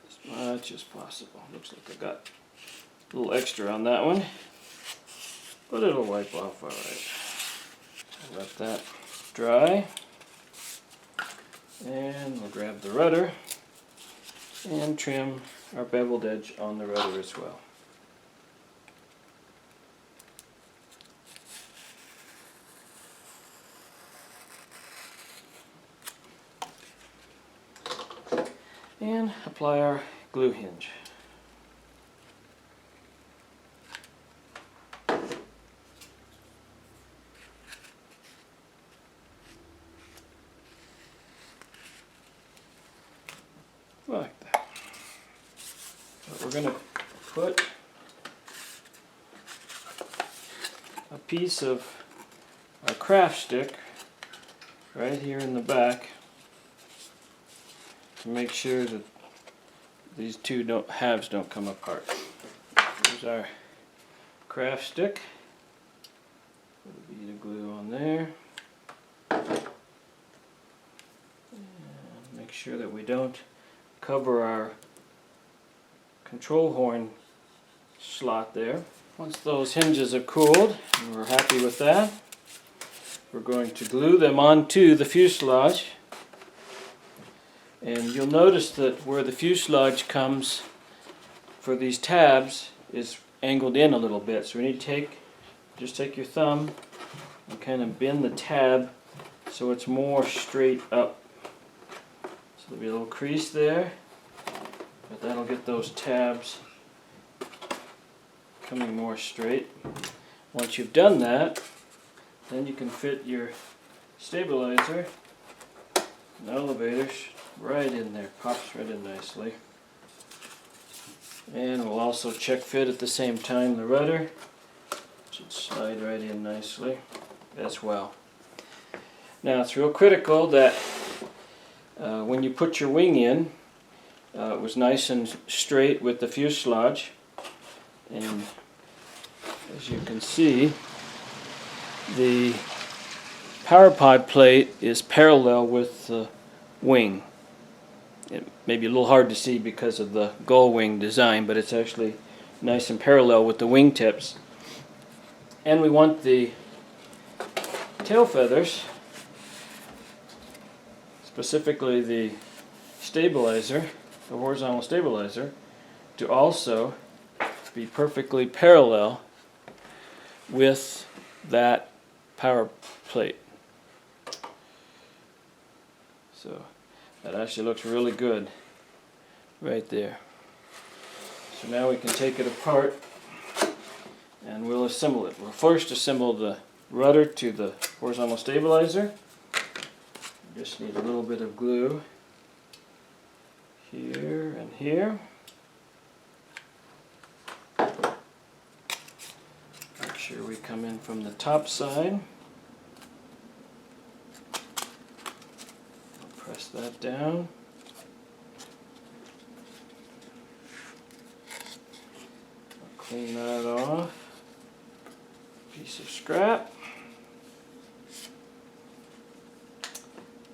Speaker 1: as much as possible. Looks like I got a little extra on that one, but it'll wipe off alright. Let that dry, and we'll grab the rudder and trim our beveled edge on the rudder as well. And apply our glue hinge. Like that. But we're going to put a piece of our craft stick right here in the back to make sure that these two halves don't come apart. Here's our craft stick. Put a bead of glue on there. And make sure that we don't cover our control horn slot there. Once those hinges have cooled and we're happy with that, we're going to glue them onto the fuselage. And you'll notice that where the fuselage comes for these tabs is angled in a little bit. So we need to just take your thumb and kind of bend the tab so it's more straight up. So there'll be a little crease there, but that'll get those tabs coming more straight. Once you've done that, then you can fit your stabilizer and elevator right in there. Pops right in nicely. And we'll also check fit at the same time the rudder. Should slide right in nicely as well. Now it's real critical that when you put your wing in, it was nice and straight with the fuselage. And as you can see, the power pod plate is parallel with the wing. It may be a little hard to see because of the gull wing design, but it's actually nice and parallel with the wing tips. And we want the tail feathers, specifically the stabilizer, the horizontal stabilizer, to also be perfectly parallel with that power plate. So that actually looks really good right there. So now we can take it apart and we'll assemble it. We'll first assemble the rudder to the horizontal stabilizer. We just need a little bit of glue here and here. Make sure we come in from the top side. Press that down. I'll clean that off. Piece of scrap.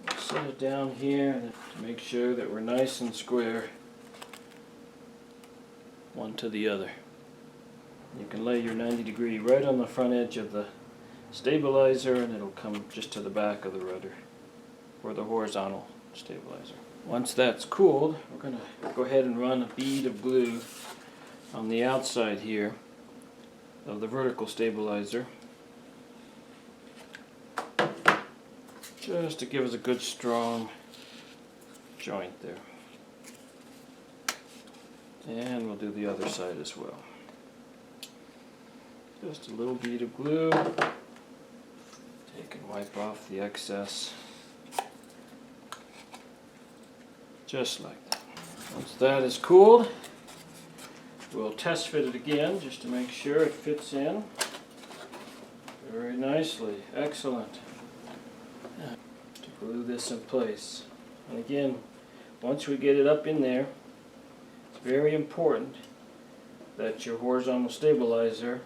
Speaker 1: I'll set it down here to make sure that we're nice and square one to the other. You can lay your 90-degree right on the front edge of the stabilizer and it'll come just to the back of the rudder, or the horizontal stabilizer. Once that's cooled, we're going to go ahead and run a bead of glue on the outside here of the vertical stabilizer, just to give us a good strong joint there. And we'll do the other side as well. Just a little bead of glue. Take and wipe off the excess. Just like that. Once that is cooled, we'll test fit it again just to make sure it fits in very nicely. Excellent. To glue this in place. And again, once we get it up in there, it's very important that your horizontal stabilizer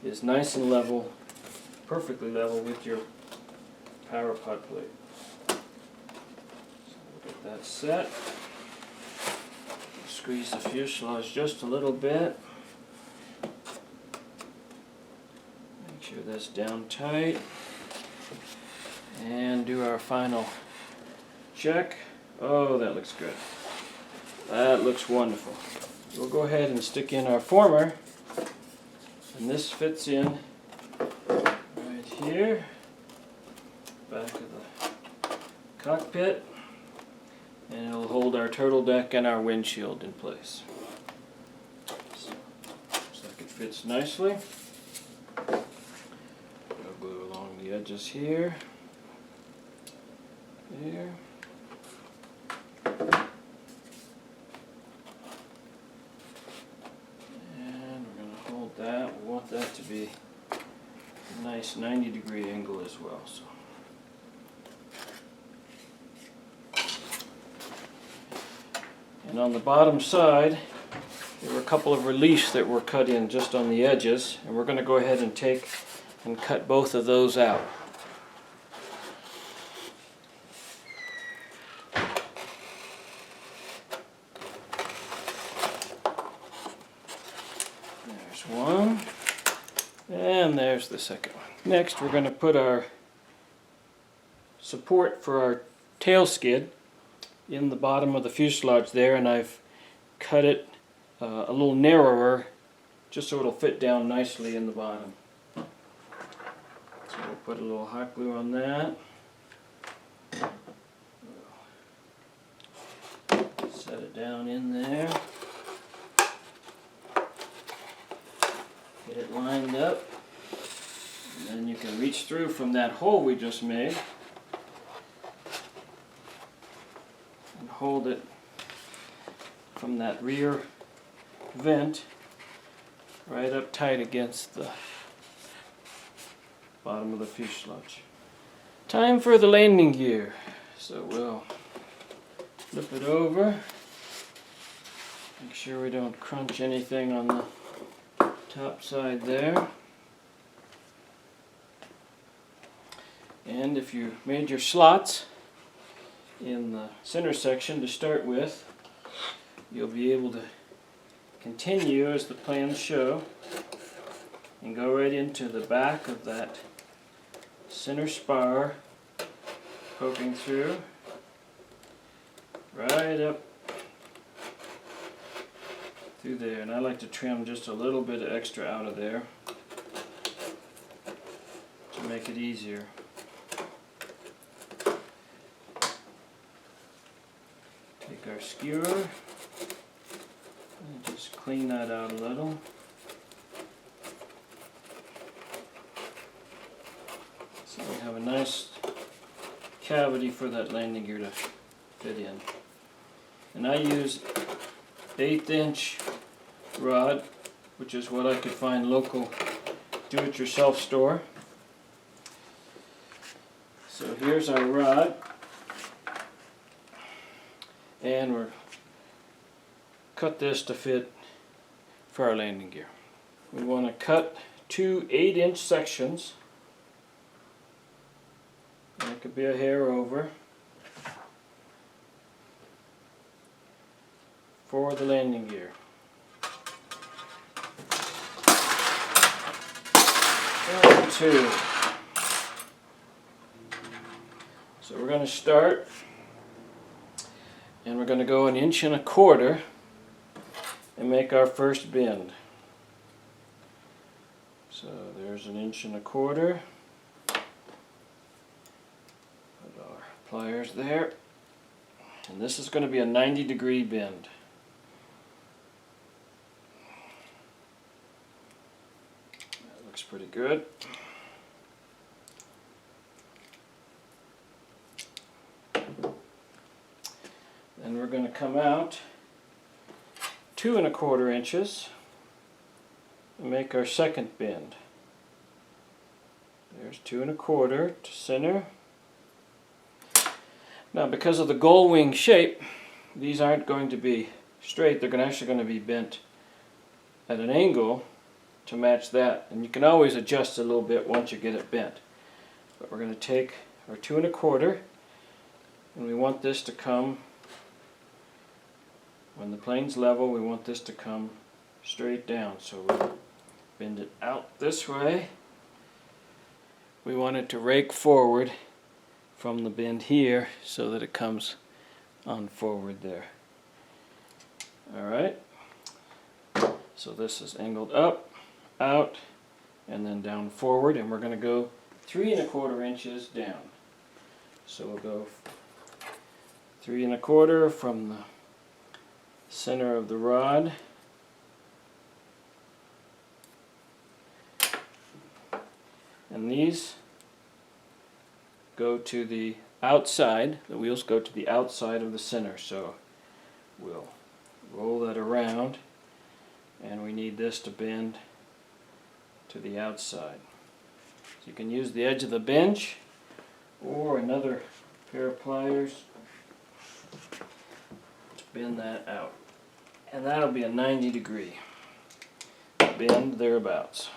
Speaker 1: is nice and level, perfectly level with your power pod plate. That's set. Squeeze the fuselage just a little bit. Make sure that's down tight. And do our final check. Oh, that looks good. That looks wonderful. We'll go ahead and stick in our former. And this fits in right here. Back of the cockpit. And it'll hold our turtle deck and our windshield in place. So, looks like it fits nicely. I'll glue along the edges here. Here. And we're going to hold that. We want that to be a nice 90-degree angle as well. So. And on the bottom side, there were a couple of reliefs that were cut in just on the edges, and we're going to go ahead and take and cut both of those out. There's one, and there's the second one. Next, we're going to put our support for our tail skid in the bottom of the fuselage there, and I've cut it a little narrower just so it'll fit down nicely in the bottom. So we'll put a little hot glue on that. Set it down in there. Get it lined up. And then you can reach through from that hole we just made and hold it from that rear vent right up tight against the bottom of the fuselage. Time for the landing gear. So we'll flip it over. Make sure we don't crunch anything on the top side there. And if you made your slots in the center section to start with, you'll be able to continue as the plans show and go right into the back of that center spar, poking through right up through there. And I like to trim just a little bit of extra out of there to make it easier. Take our skewer and just clean that out a little. So we have a nice cavity for that landing gear to fit in. And I use 1/8 inch rod, which is what I could find local do-it-yourself store. So here's our rod, and we're cut this to fit for our landing gear. We want to cut 2 8-inch sections. That could be a hair over for the landing gear. And 2. So we're going to start, and we're going to go 1 1/4 inches and make our first bend. So there's 1 1/4 inches. Put our pliers there, and this is going to be a 90-degree bend. That looks pretty good. Then we're going to come out 2 1/4 inches and make our second bend. There's 2 1/4 to center. Now, because of the gull wing shape, these aren't going to be straight. They're actually going to be bent at an angle to match that. And you can always adjust a little bit once you get it bent. But we're going to take our 2 1/4, and we want this to come, when the plane's level, we want this to come straight down. So we'll bend it out this way. We want it to rake forward from the bend here so that it comes on forward there. Alright, so this is angled up, out, and then down forward, and we're going to go 3 1/4 inches down. So we'll go 3 1/4 from the center of the rod and these go to the outside, the wheels go to the outside of the center, so we'll roll that around, and we need this to bend to the outside. So you can use the edge of the bench or another pair of pliers to bend that out. And that'll be a 90-degree bend thereabouts.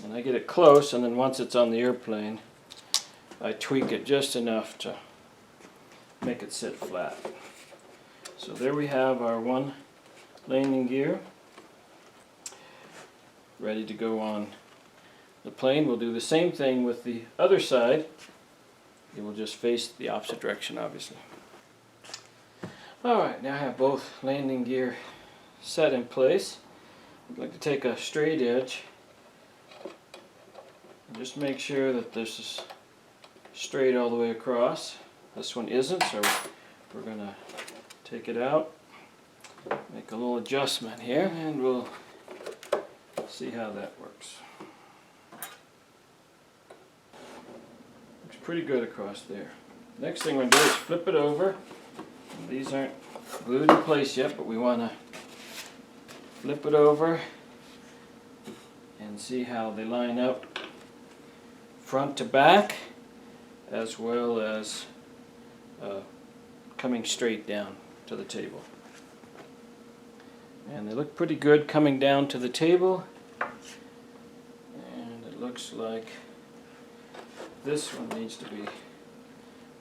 Speaker 1: And I get it close, and then once it's on the airplane, I tweak it just enough to make it sit flat. So there we have our one landing gear. ready to go on the plane. We'll do the same thing with the other side. It will just face the opposite direction, obviously. Alright, now I have both landing gear set in place. I'd like to take a straight edge and just make sure that this is straight all the way across. This one isn't, so we're going to take it out, make a little adjustment here, and we'll see how that works. Looks pretty good across there. Next thing we're going to do is flip it over. These aren't glued in place yet, but we want to flip it over and see how they line up front to back, as well as coming straight down to the table. And they look pretty good coming down to the table, and it looks like this one needs to be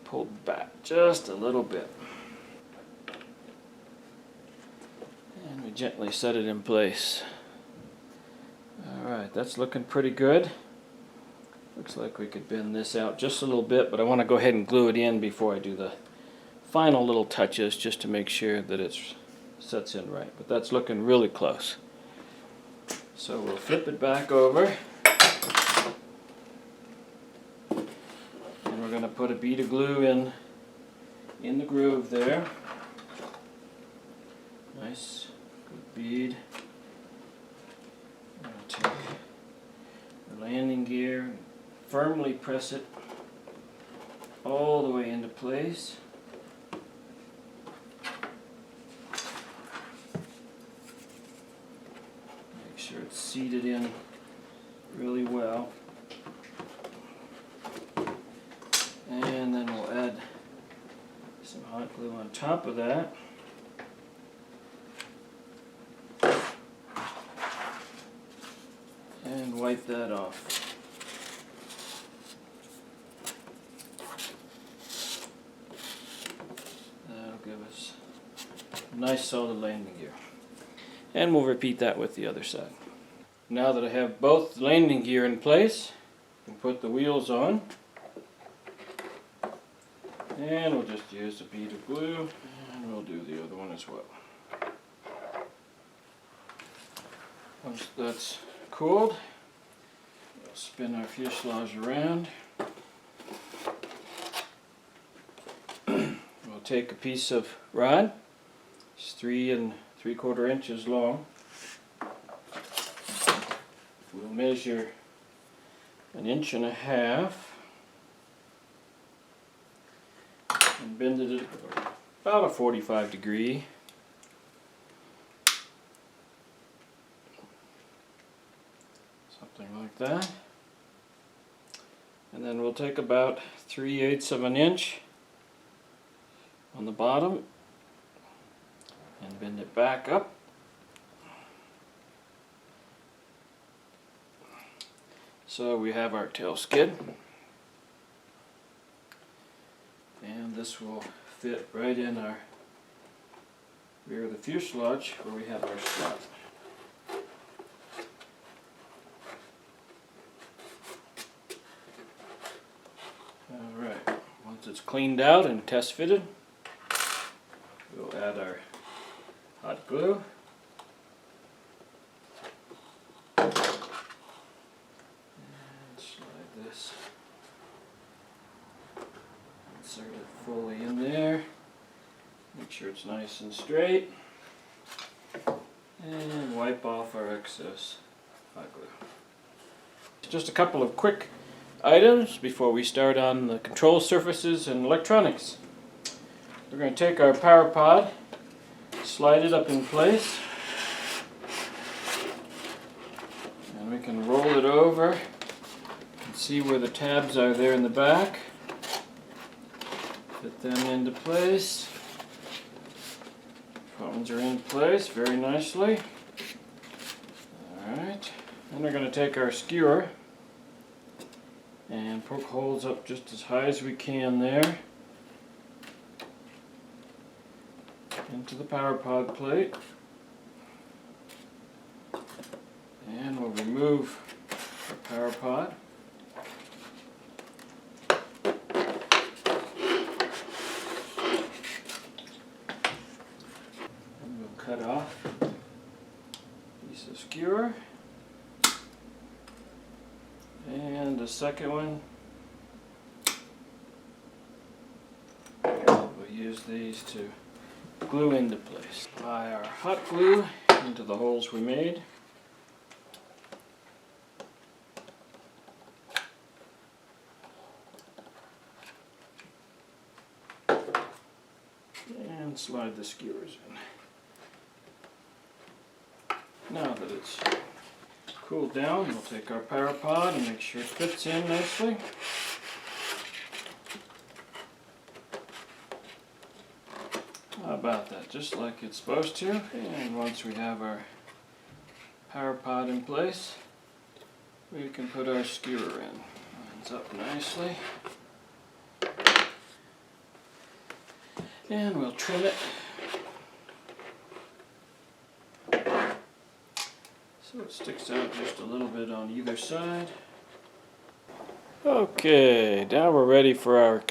Speaker 1: pulled back just a little bit. And we gently set it in place. Alright, that's looking pretty good. Looks like we could bend this out just a little bit, but I want to go ahead and glue it in before I do the final little touches, just to make sure that it sets in right. But that's looking really close. So we'll flip it back over, and we're going to put a bead of glue in the groove there. Nice, good bead. I'm going to take the landing gear and firmly press it all the way into place. Make sure it's seated in really well. And then we'll add some hot glue on top of that. And wipe that off. That'll give us a nice solid landing gear. And we'll repeat that with the other side. Now that I have both landing gear in place, we can put the wheels on. And we'll just use a bead of glue, and we'll do the other one as well. Once that's cooled, we'll spin our fuselage around. We'll take a piece of rod, it's 3 3/4 inches long. We'll measure 1.5 inches and bend it at about a 45 degree. Something like that. And then we'll take about 3/8 of an inch on the bottom and bend it back up. So we have our tail skid. And this will fit right in our rear of the fuselage where we have our slot. Alright, once it's cleaned out and test fitted, we'll add our hot glue. And slide this, insert it fully in there, make sure it's nice and straight, and wipe off our excess hot glue. Just a couple of quick items before we start on the control surfaces and electronics. We're going to take our power pod, slide it up in place, and we can roll it over. You can see where the tabs are there in the back. Fit them into place. Buttons are in place very nicely. Alright, then we're going to take our skewer and poke holes up just as high as we can there into the power pod plate, And we'll remove our power pod. And we'll cut off a piece of skewer. And the second one, we'll use these to glue into place. Apply our hot glue into the holes we made. And slide the skewers in. Now that it's cooled down, we'll take our power pod and make sure it fits in nicely. How about that? Just like it's supposed to. And once we have our power pod in place, we can put our skewer in. Lines up nicely. And we'll trim it so it sticks out just a little bit on either side. Okay, now we're ready for our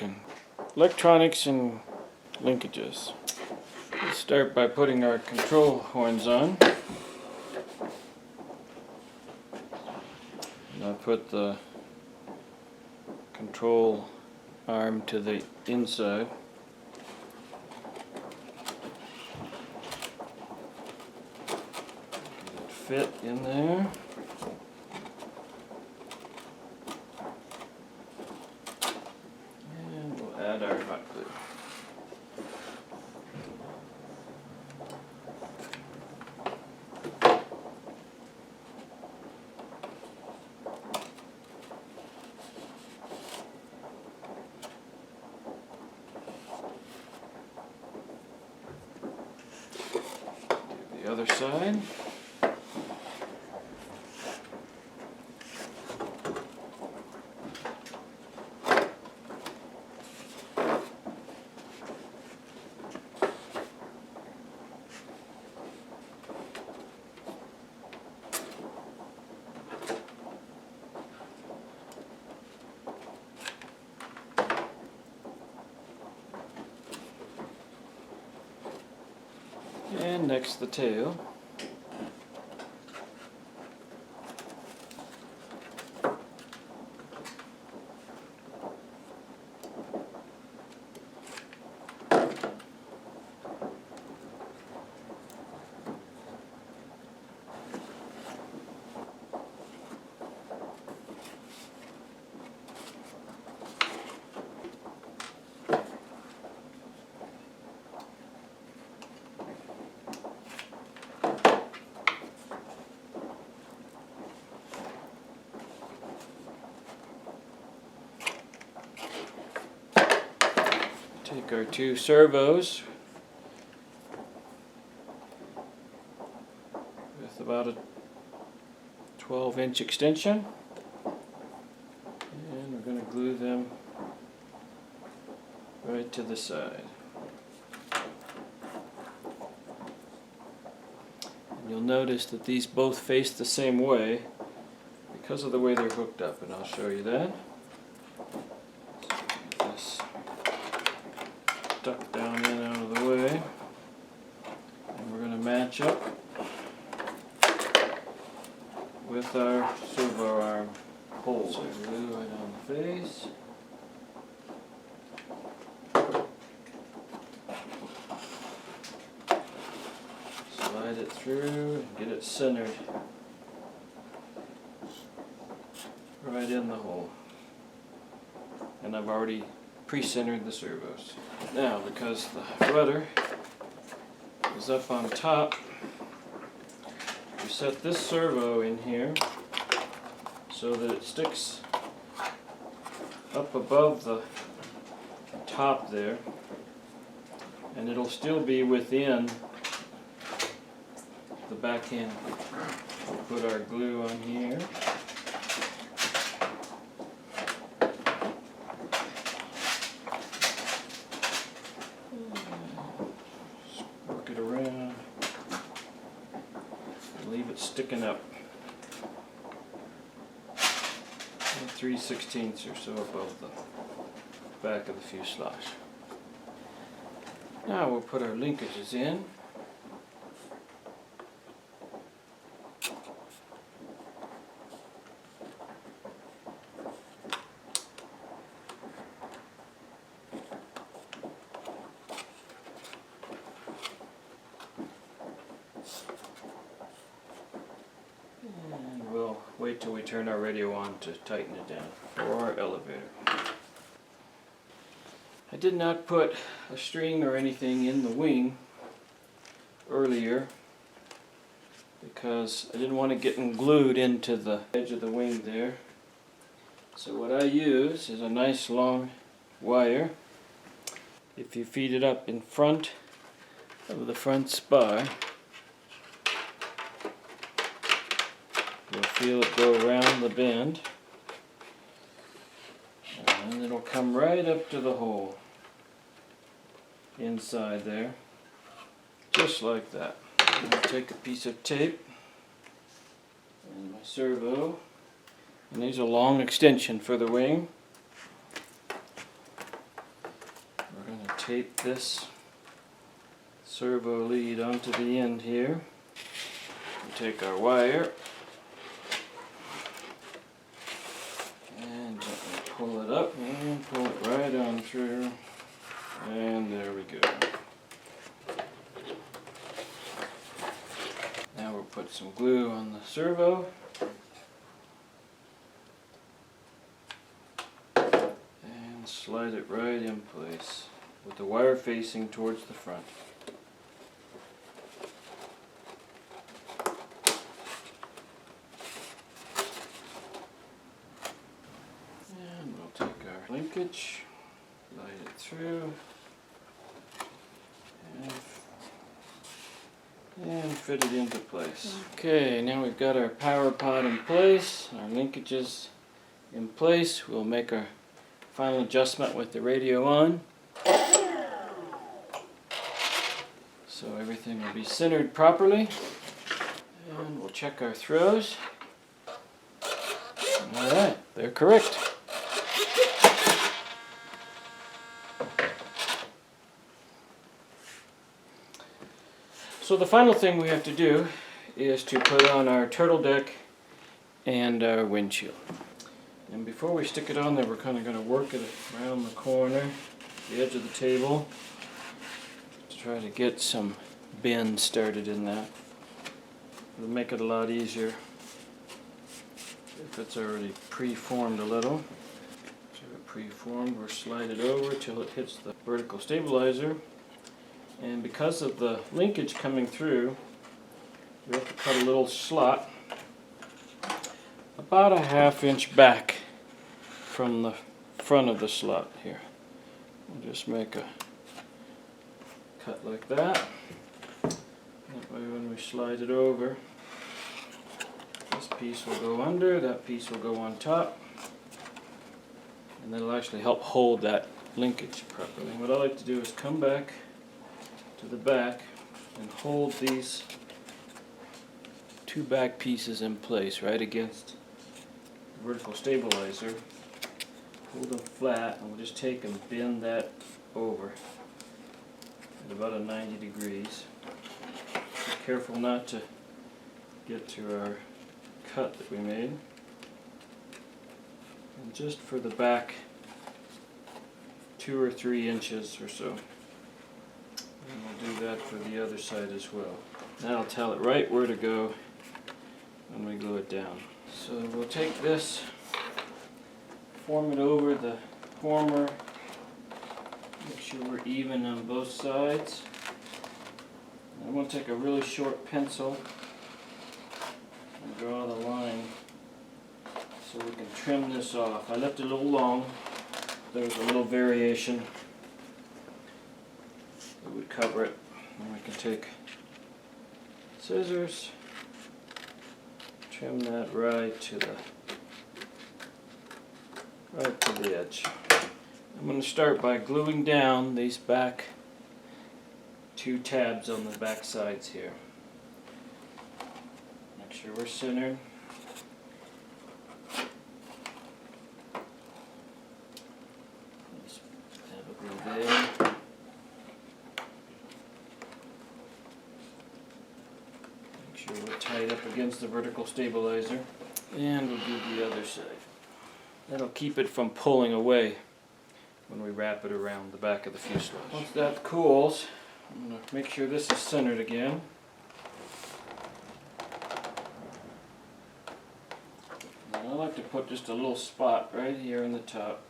Speaker 1: electronics and linkages. Let's start by putting our control horns on. And I put the control arm to the inside. Fit in there. And we'll add our hot glue. Do the other side. And next the tail. Take our two servos with about a 12-inch extension, and we're going to glue them right to the side. And you'll notice that these both face the same way because of the way they're hooked up, and I'll show you that. Duck down in out of the way, and we're going to match up with our servo arm holes. So glue right on the face. Slide it through and get it centered right in the hole. And I've already pre-centered the servos. Now, because the rudder is up on top, we set this servo in here so that it sticks up above the top there, and it'll still be within the back end. We'll put our glue on here. Work it around. Leave it sticking up. 3/16 or so above the back of the fuselage. Now we'll put our linkages in. And we'll wait till we turn our radio on to tighten it down for our elevator. I did not put a string or anything in the wing earlier because I didn't want it getting glued into the edge of the wing there. So what I use is a nice long wire. If you feed it up in front of the front spar, you'll feel it go around the bend, and it'll come right up to the hole inside there, just like that. I'll take a piece of tape and my servo, and these are long extension for the wing. We're going to tape this servo lead onto the end here. We'll take our wire and gently pull it up and pull it right on through. And there we go. Now we'll put some glue on the servo. And slide it right in place with the wire facing towards the front. And we'll take our linkage, slide it through. And fit it into place. Okay, now we've got our power pod in place, our linkages in place. We'll make our final adjustment with the radio on. So everything will be centered properly. And we'll check our throws. Alright, they're correct. So the final thing we have to do is to put on our turtle deck and our windshield. And before we stick it on there, we're kind of going to work it around the corner, the edge of the table, to try to get some bend started in that. It'll make it a lot easier if it's already pre-formed a little. So it's pre-formed, we'll slide it over till it hits the vertical stabilizer. And because of the linkage coming through, we have to cut a little slot about a ½ inch back from the front of the slot here. We'll just make a cut like that. That way when we slide it over, this piece will go under, that piece will go on top, and that'll actually help hold that linkage properly. What I like to do is come back to the back and hold these two back pieces in place right against the vertical stabilizer. Hold them flat, and we'll just take and bend that over at about a 90 degrees. Be careful not to get to our cut that we made. And just for the back 2 or 3 inches or so. And we'll do that for the other side as well. That'll tell it right where to go when we glue it down. So we'll take this, form it over the former, make sure we're even on both sides. And I'm going to take a really short pencil and draw the line so we can trim this off. I left it a little long. There's a little variation that would cover it. And we can take scissors, trim that right to the edge. I'm going to start by gluing down these back 2 tabs on the back sides here. Make sure we're centered. sure we're tied up against the vertical stabilizer. And we'll do the other side. That'll keep it from pulling away when we wrap it around the back of the fuselage. Once that cools, I'm going to make sure this is centered again. And I like to put just a little spot right here on the top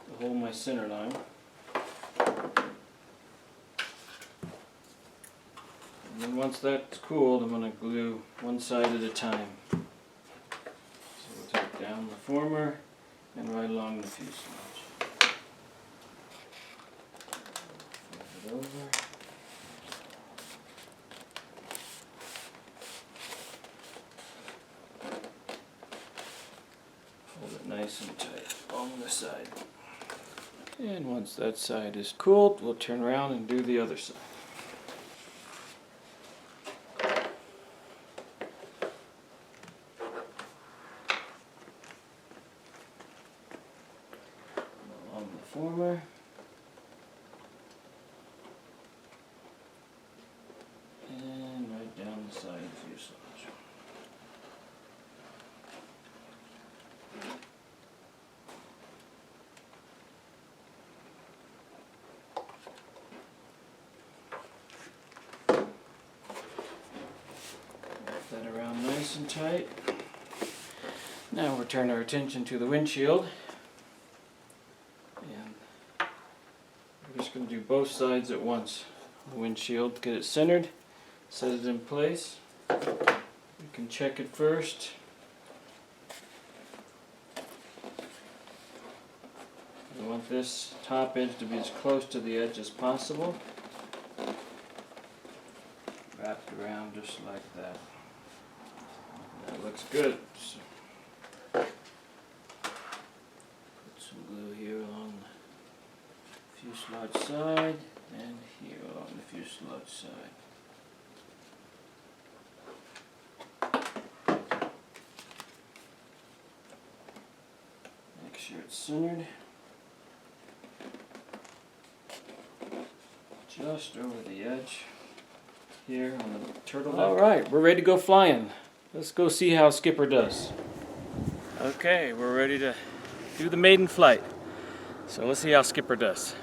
Speaker 1: to hold my center line. And then once that's cooled, I'm going to glue one side at a time. So we'll take down the former and right along the fuselage. Flip it over. Hold it nice and tight along the side. And once that side is cooled, we'll turn around and do the other side. Along the former. And right down the side of the fuselage. That around nice and tight. Now we'll turn our attention to the windshield, and we're just going to do both sides at once. The windshield, get it centered, set it in place. You can check it first. We want this top edge to be as close to the edge as possible. Wrapped around just like that. That looks good. So put some glue here along the fuselage side and here along the fuselage side. Make sure it's centered. Just over the edge here on the turtleneck. Alright, we're ready to go flying. Let's go see how Skipper does. Okay, we're ready to do the maiden flight. So let's see how Skipper does.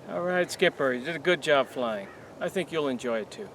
Speaker 1: All right, Skipper, you did a good job flying. I think you'll enjoy it too.